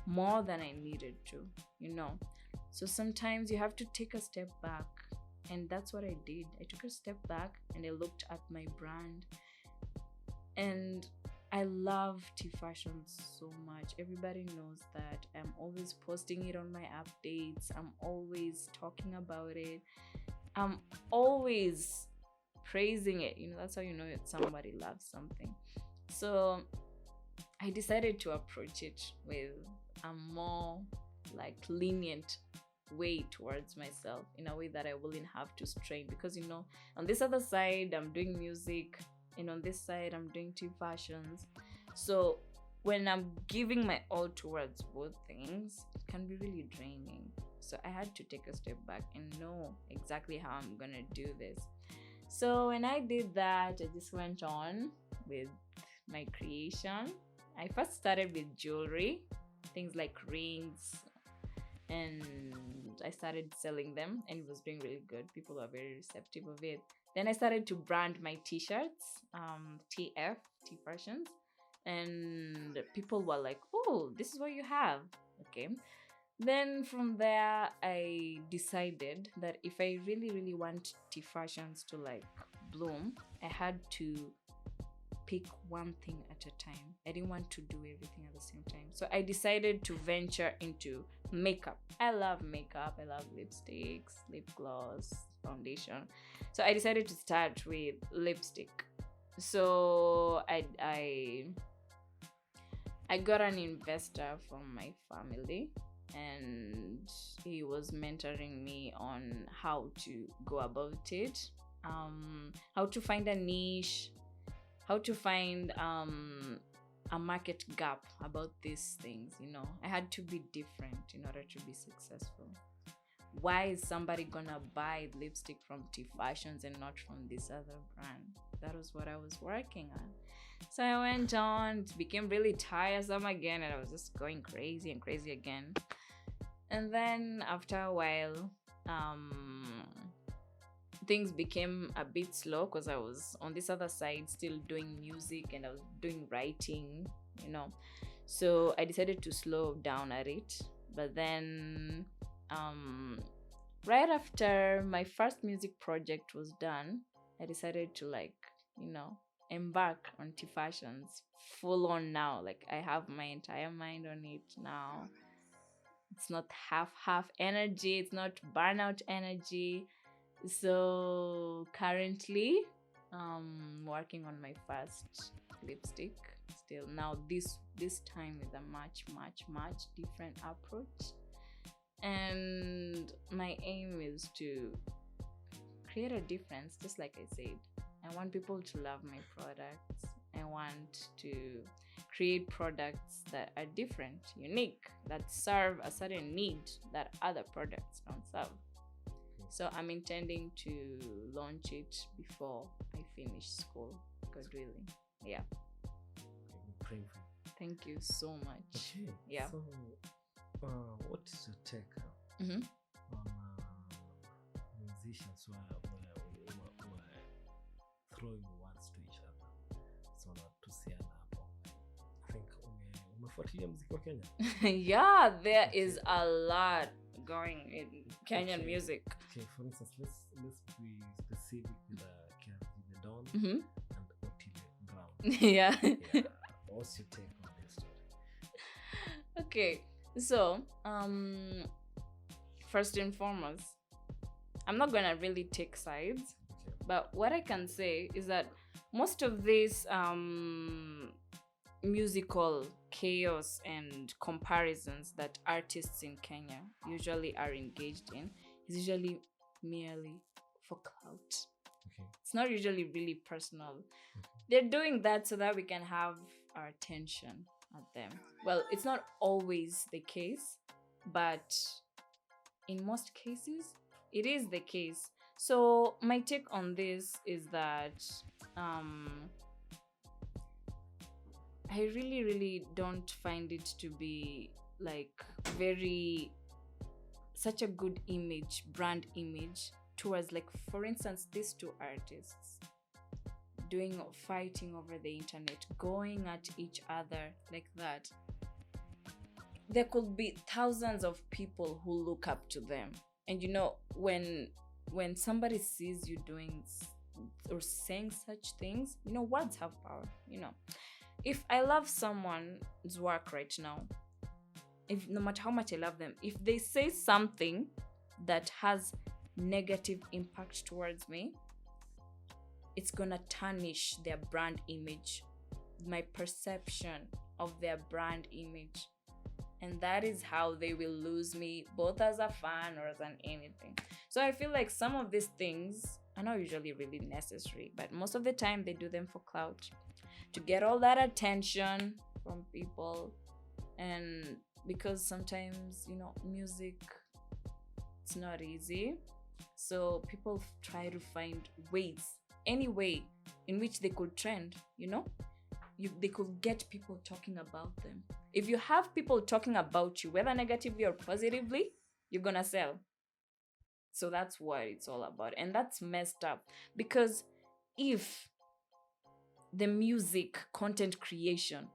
more than I needed to. So sometimes you have to take a step back. And that's what I did. I took a step back and I looked at my brand. And I love T Fashions so much. Everybody knows that. I'm always posting it on my updates. I'm always talking about it. I'm always praising it. That's how you know that somebody loves something. So I decided to approach it with a more like lenient way towards myself, in a way that I wouldn't have to strain, because on this other side I'm doing music, and on this side I'm doing T Fashions. So when I'm giving my all towards both things, it can be really draining. So I had to take a step back and know exactly how I'm gonna do this. So when I did that, I just went on with my creation. I first started with jewelry, things like rings, and I started selling them, and it was doing really good. People were very receptive of it. Then I started to brand my t-shirts, TF, T Fashions, and people were like, oh, this is what you have. Okay. Then from there, I decided that if I really, really want T Fashions to like bloom, I had to pick one thing at a time. I didn't want to do everything at the same time. So I decided to venture into makeup. I love makeup. I love lipsticks, lip gloss, foundation. So I decided to start with lipstick. So I got an investor from my family, and he was mentoring me on how to go about it, how to find a niche, how to find a market gap about these things. I had to be different in order to be successful. Why is somebody gonna buy lipstick from T Fashions and not from this other brand? That was what I was working on. So I went on, it became really tiresome again, and I was just going crazy and crazy again. And then after a while, things became a bit slow because I was on this other side still doing music and I was doing writing, you know. So I decided to slow down at it. But then, right after my first music project was done, I decided to, like, you know, embark on T fashions full on now. Like, I have my entire mind on it now. It's not half energy, it's not burnout energy. So currently, working on my first lipstick still now, this time with a much different approach. And my aim is to create a difference, just like I said. I want people to love my products. I want to create products that are different, unique, that serve a certain need that other products don't serve. So I'm intending to launch it before I finish school. God willing. Yeah. Praying for you. Thank you so much. Okay. Yeah. So, what is your take Mm-hmm. on musicians who are throwing words to each other? So natusiana hapo. I think umefuatilia muziki wa Kenya? Yeah, there is a lot going in Kenyan music. Okay, for instance, let's be specific with the Don Mm-hmm. and Otile Brown. Yeah. Yeah. What's your take on this story? Okay, so first and foremost, I'm not gonna really take sides, Okay. but what I can say is that most of this musical chaos and comparisons that artists in Kenya usually are engaged in is usually merely for clout. Okay. It's not usually really personal. They're doing that so that we can have our attention at them. Well, it's not always the case, but in most cases, it is the case. So my take on this is that I really don't find it to be like such a good image, brand image towards, like, for instance, these two artists fighting over the internet, going at each other like that. There could be thousands of people who look up to them. And you know, when somebody sees you doing or saying such things, you know, words have power, you know. If I love someone's work right now, if no matter how much I love them, if they say something that has negative impact towards me, it's gonna tarnish their brand image, my perception of their brand image. And that is how they will lose me, both as a fan or as an anything. So I feel like some of these things are not usually really necessary, but most of the time they do them for clout, to get all that attention from people. And because sometimes, you know, music, it's not easy. So people try to find ways, any way in which they could trend, you know? They could get people talking about them. If you have people talking about you, whether negatively or positively, you're gonna sell. So that's what it's all about. And that's messed up. Because if the music content creation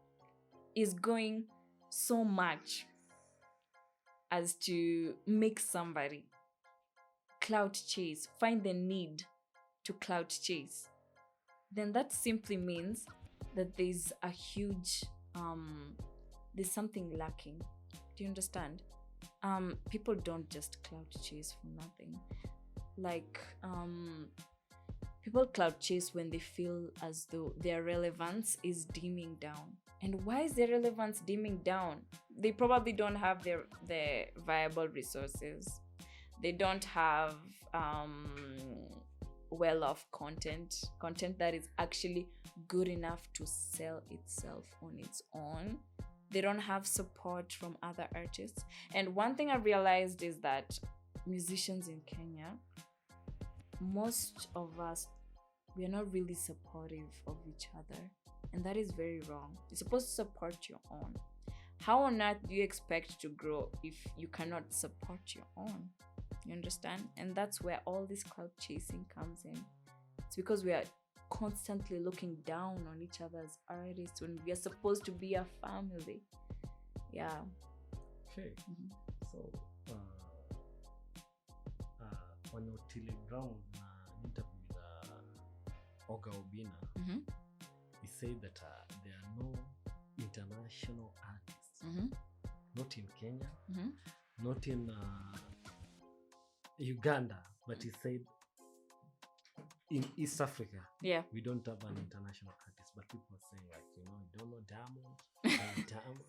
is going so much as to make somebody clout chase, find the need to clout chase, then that simply means that there's a huge there's something lacking. Do you understand? People don't just clout chase for nothing. Like, people clout chase when they feel as though their relevance is dimming down. And why is their relevance dimming down? They probably don't have the viable resources. They don't have well-off content that is actually good enough to sell itself on its own. They don't have support from other artists. And one thing I realized is that musicians in Kenya, most of us we are not really supportive of each other, and that is very wrong. You're supposed to support your own. How on earth do you expect to grow if you cannot support your own? You understand? And that's where all this cloud chasing comes in. It's because we are constantly looking down on each other's artists when we are supposed to be a family. Yeah. Okay. Mhm. So when Otile Brown interview with Oga Obina, Mm-hmm. he said that there are no international artists, Mm-hmm. not in Kenya, Mm-hmm. not in Uganda, but he said in East Africa Yeah. we don't have an international artist. But people are saying, like, you don't know Diamond, Diamond.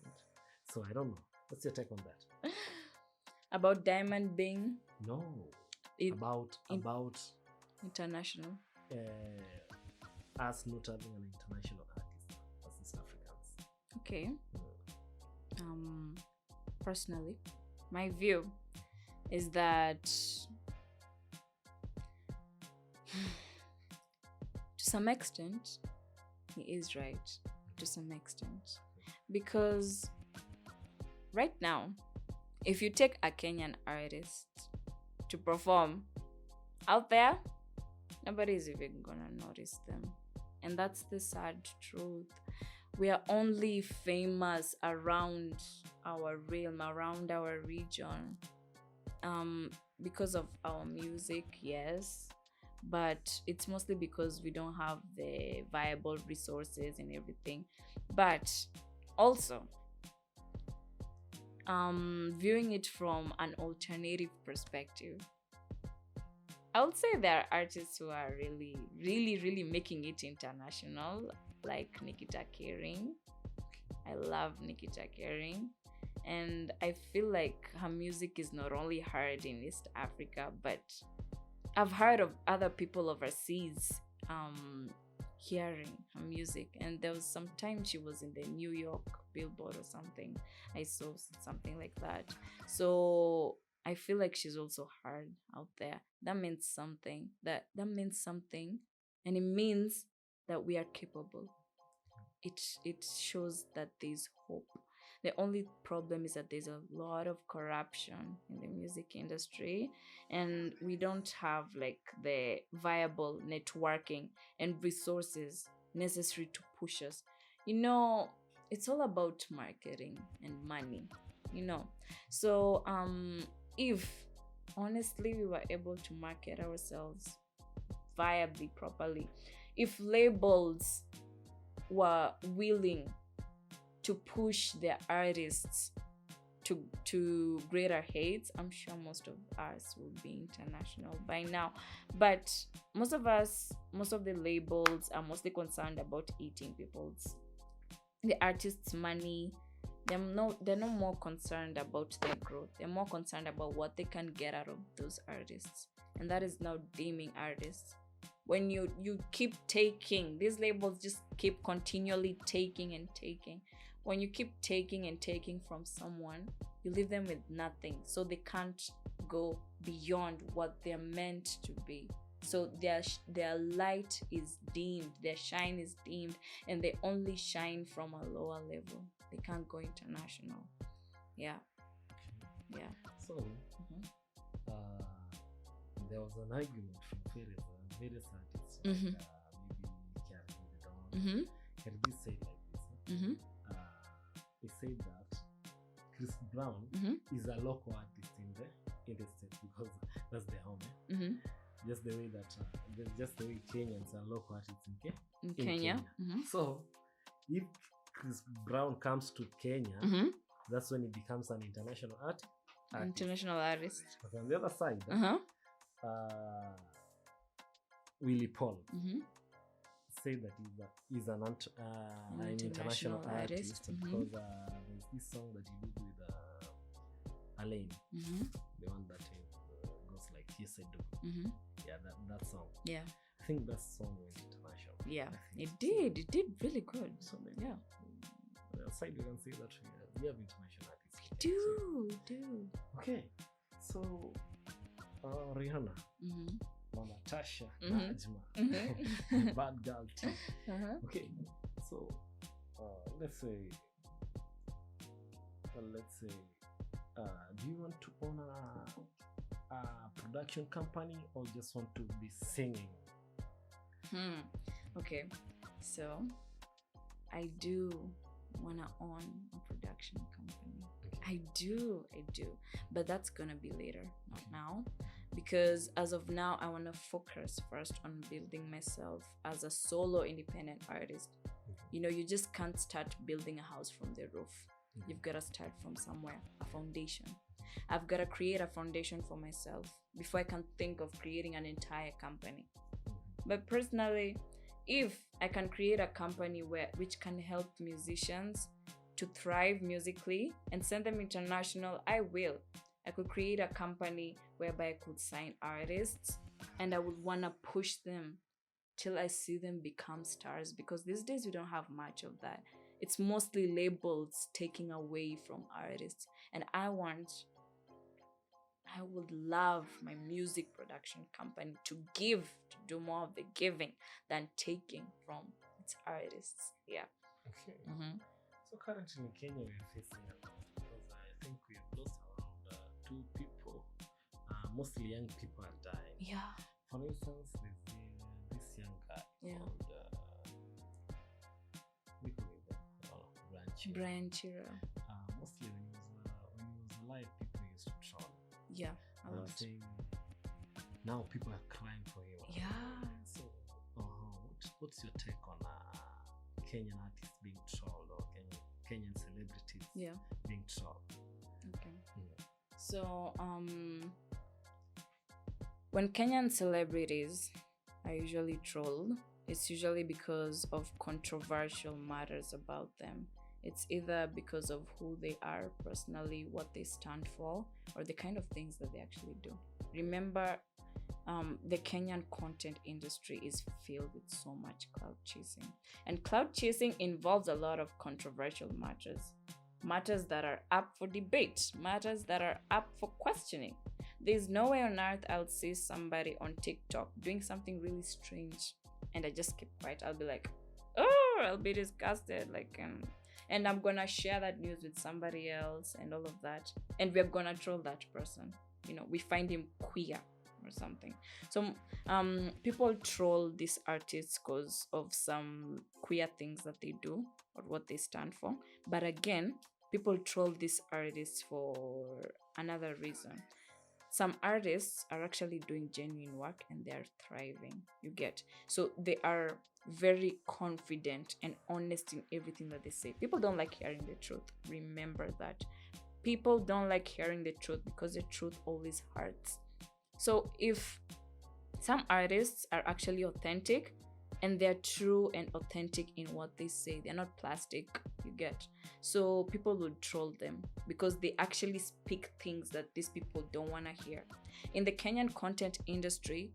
So I don't know. What's your take on that? About Diamond being No, it, about international. us not having an international artist as East Africans. Okay. Personally, my view is that to some extent he is right, to some extent, because right now, if you take a Kenyan artist to perform out there, nobody's even gonna notice them. And that's the sad truth. We are only famous around our realm, around our region, because of our music, yes, but it's mostly because we don't have the viable resources and everything. But also, viewing it from an alternative perspective, I would say there are artists who are really, really, really making it international, like Nikita Kering. I love Nikita Kering. And I feel like her music is not only heard in East Africa, but I've heard of other people overseas hearing her music. And there was some time she was in the New York Billboard or something. I saw something like that. So I feel like she's also heard out there. That means something. That means something. And it means that we are capable. It shows that there's hope. The only problem is that there's a lot of corruption in the music industry, and we don't have like the viable networking and resources necessary to push us. It's all about marketing and money, So if honestly we were able to market ourselves viably, properly, if labels were willing to push their artists to greater heights, I'm sure most of us will be international by now. But most of the labels are mostly concerned about eating the artists' money. They're not more concerned about their growth. They're more concerned about what they can get out of those artists, and that is now deeming artists. When you keep taking, these labels just keep continually taking and taking. When you keep taking and taking from someone, you leave them with nothing, so they can't go beyond what they're meant to be. So their light is dimmed, their shine is dimmed, and they only shine from a lower level. They can't go international. Yeah. So there was an argument from various artists, like maybe Kering said like this. He said that Chris Brown is a local artist in the States because that's their home. Just the way Kenyans are local artists in Kenya. So if Chris Brown comes to Kenya, that's when he becomes an international artist. International artist. But on the other side, Willie Paul say that he's an international artist because there's this song that he did with Alain, the one that goes like "Yes I Do." Yeah, that song. Yeah, I think that song went international. Yeah, it did. It did really good. So maybe, on the other side, you can say that we have international artists. Do. Okay, so Rihanna, Natasha, Mhm. Najma, Mhm. bad girl too. Uh-huh. Okay, so let's say, do you want to own a production company or just want to be singing? Okay, so I do wanna own a production company. I do, but that's gonna be later, not now, because as of now, I wanna focus first on building myself as a solo independent artist. You know, you just can't start building a house from the roof. You've got to start from somewhere, a foundation. I've got to create a foundation for myself before I can think of creating an entire company. But personally, if I can create a company which can help musicians to thrive musically and send them international, I will. I could create a company whereby I could sign artists and I would want to push them till I see them become stars, because these days we don't have much of that. It's mostly labels taking away from artists. And I would love my music production company to do more of the giving than taking from its artists. Yeah. Okay. Mm-hmm. So currently in Kenya we're facing a lot because I think we've lost around two people. Mostly young people are dying. Yeah. For instance, there's this young guy called Brian Chira. Mostly when he was alive, people used to troll. Yeah, a lot. Saying, now people are crying for him. Yeah. So, what's your take on Kenyan artists being trolled or Kenyan celebrities being trolled? Okay. So, when Kenyan celebrities are usually trolled, it's usually because of controversial matters about them. It's either because of who they are personally, what they stand for, or the kind of things that they actually do. Remember, the Kenyan content industry is filled with so much cloud chasing. And cloud chasing involves a lot of controversial matters that are up for debate, matters that are up for questioning. There's no way on earth I'll see somebody on TikTok doing something really strange and I just keep quiet. I'll be like, oh, I'll be disgusted. And I'm gonna share that news with somebody else and all of that. And we're gonna troll that person. You know, we find him queer or something. So people troll these artists because of some queer things that they do or what they stand for. But again, people troll these artists for another reason. Some artists are actually doing genuine work and they are thriving. You get? So they are very confident and honest in everything that they say. People don't like hearing the truth. Remember that. People don't like hearing the truth because the truth always hurts. So if some artists are actually authentic and they're true and authentic in what they say, they're not plastic, you get? So people would troll them because they actually speak things that these people don't want to hear. In the Kenyan content industry,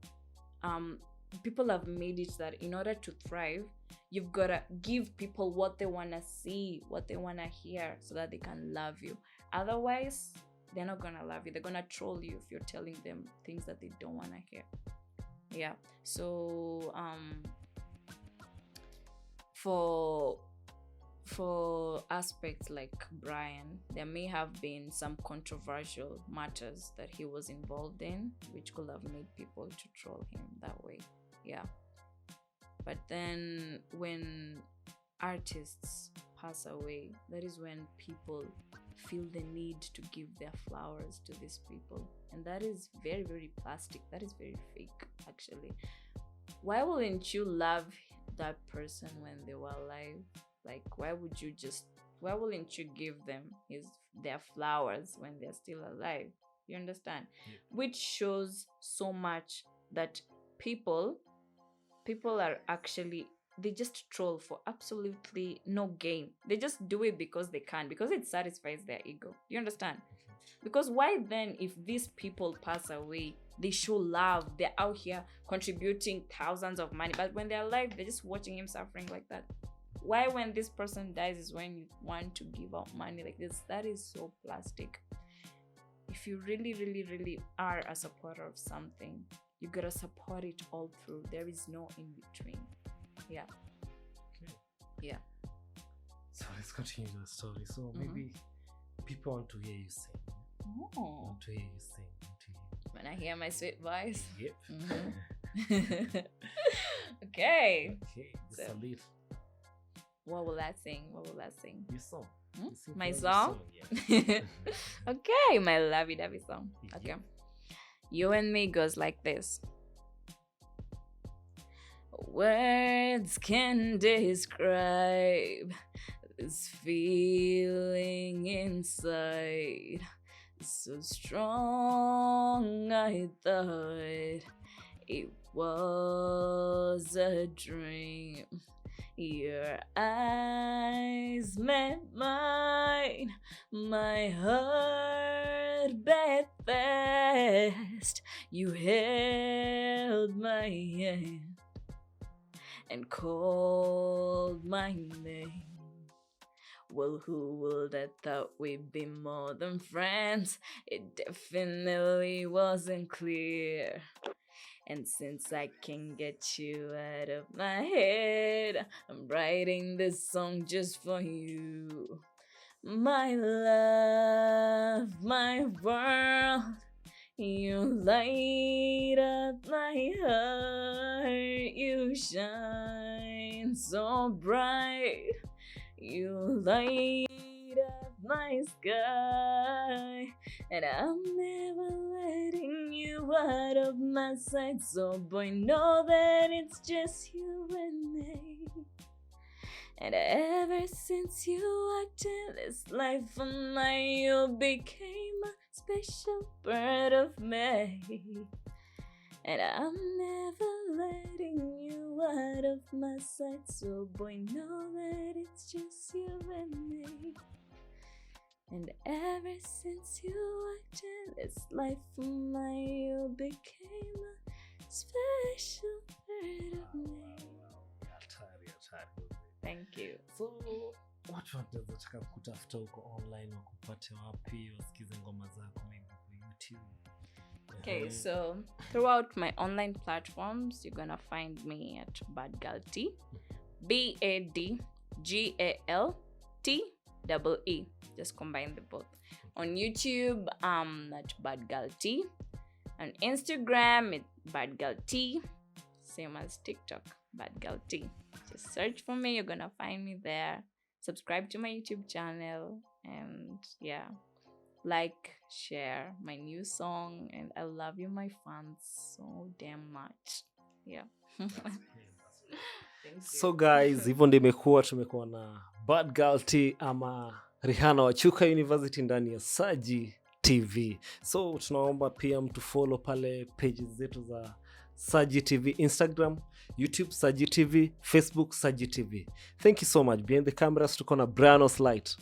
people have made it that in order to thrive, you've got to give people what they want to see, what they want to hear, so that they can love you. Otherwise, they're not going to love you. They're going to troll you if you're telling them things that they don't want to hear. Yeah. So for aspects like Brian, there may have been some controversial matters that he was involved in, which could have made people to troll him that way. Yeah. But then when artists pass away, that is when people feel the need to give their flowers to these people. And that is very, very plastic. That is very fake, actually. Why wouldn't you love that person when they were alive? Like, why wouldn't you give them their flowers when they're still alive? You understand? Yeah. Which shows so much that people are actually, they just troll for absolutely no gain. They just do it because they can, because it satisfies their ego. You understand? Because why then, if these people pass away, they show love, they're out here contributing thousands of money, but when they're alive, they're just watching him suffering like that. Why when this person dies is when you want to give out money like this? That is so plastic. If you really, really, really are a supporter of something, you gotta support it all through. There is no in between. Yeah. Okay. Yeah. So let's continue the story. So maybe people want to hear you sing. Oh. Want to hear you sing. Want to hear When I hear my sweet voice. Yep. Okay. Okay. Just So- a little. What will I sing? Your song. Hmm? You sing My your song? Yeah. Okay, my lovey-dovey song. Okay. Yeah. You and Me goes like this. Words can describe this feeling inside. So strong, I thought it was a dream. Your eyes met mine, my heart beat fast. You held my hand and called my name. Well, who would have thought we'd be more than friends? It definitely wasn't clear. And since I can't get you out of my head, I'm writing this song just for you. My love, my world, you light up my heart, you shine so bright, you light up my sky, and I'm never letting you out of my sight. So boy, know that it's just you and me. And ever since you walked in this life of mine, you became a special part of me. And I'm never letting you out of my sight. So boy, know that it's just you and me. And ever since you walked in this life of mine, you became a special part of me. Hatari. Thank you. So watu wanaweza taka kutafuta huko online, wakupate wapi, wasikize ngoma zako maybe kwa YouTube? Okay, so throughout my online platforms, you're gonna find me at Bad Girl T, BADGALTEE. Just combine the both. On YouTube, at Bad Girl T. On Instagram, it's Bad Girl T. Same as TikTok, Bad Girl T. Just search for me, you're gonna find me there. Subscribe to my YouTube channel, and yeah, like, share my new song, and I love you, my fans, so damn much. Yeah. Thank you. So guys, hivyo ndio tumekuwa na Bad Girl T ama Rihanna wa Chuka University ndani ya Saji TV. So tunaomba pia mtu follow pale pages zetu za Saji TV, Instagram, YouTube Saji TV, Facebook Saji TV. Thank you so much. Behind the cameras tuko na Branos Light.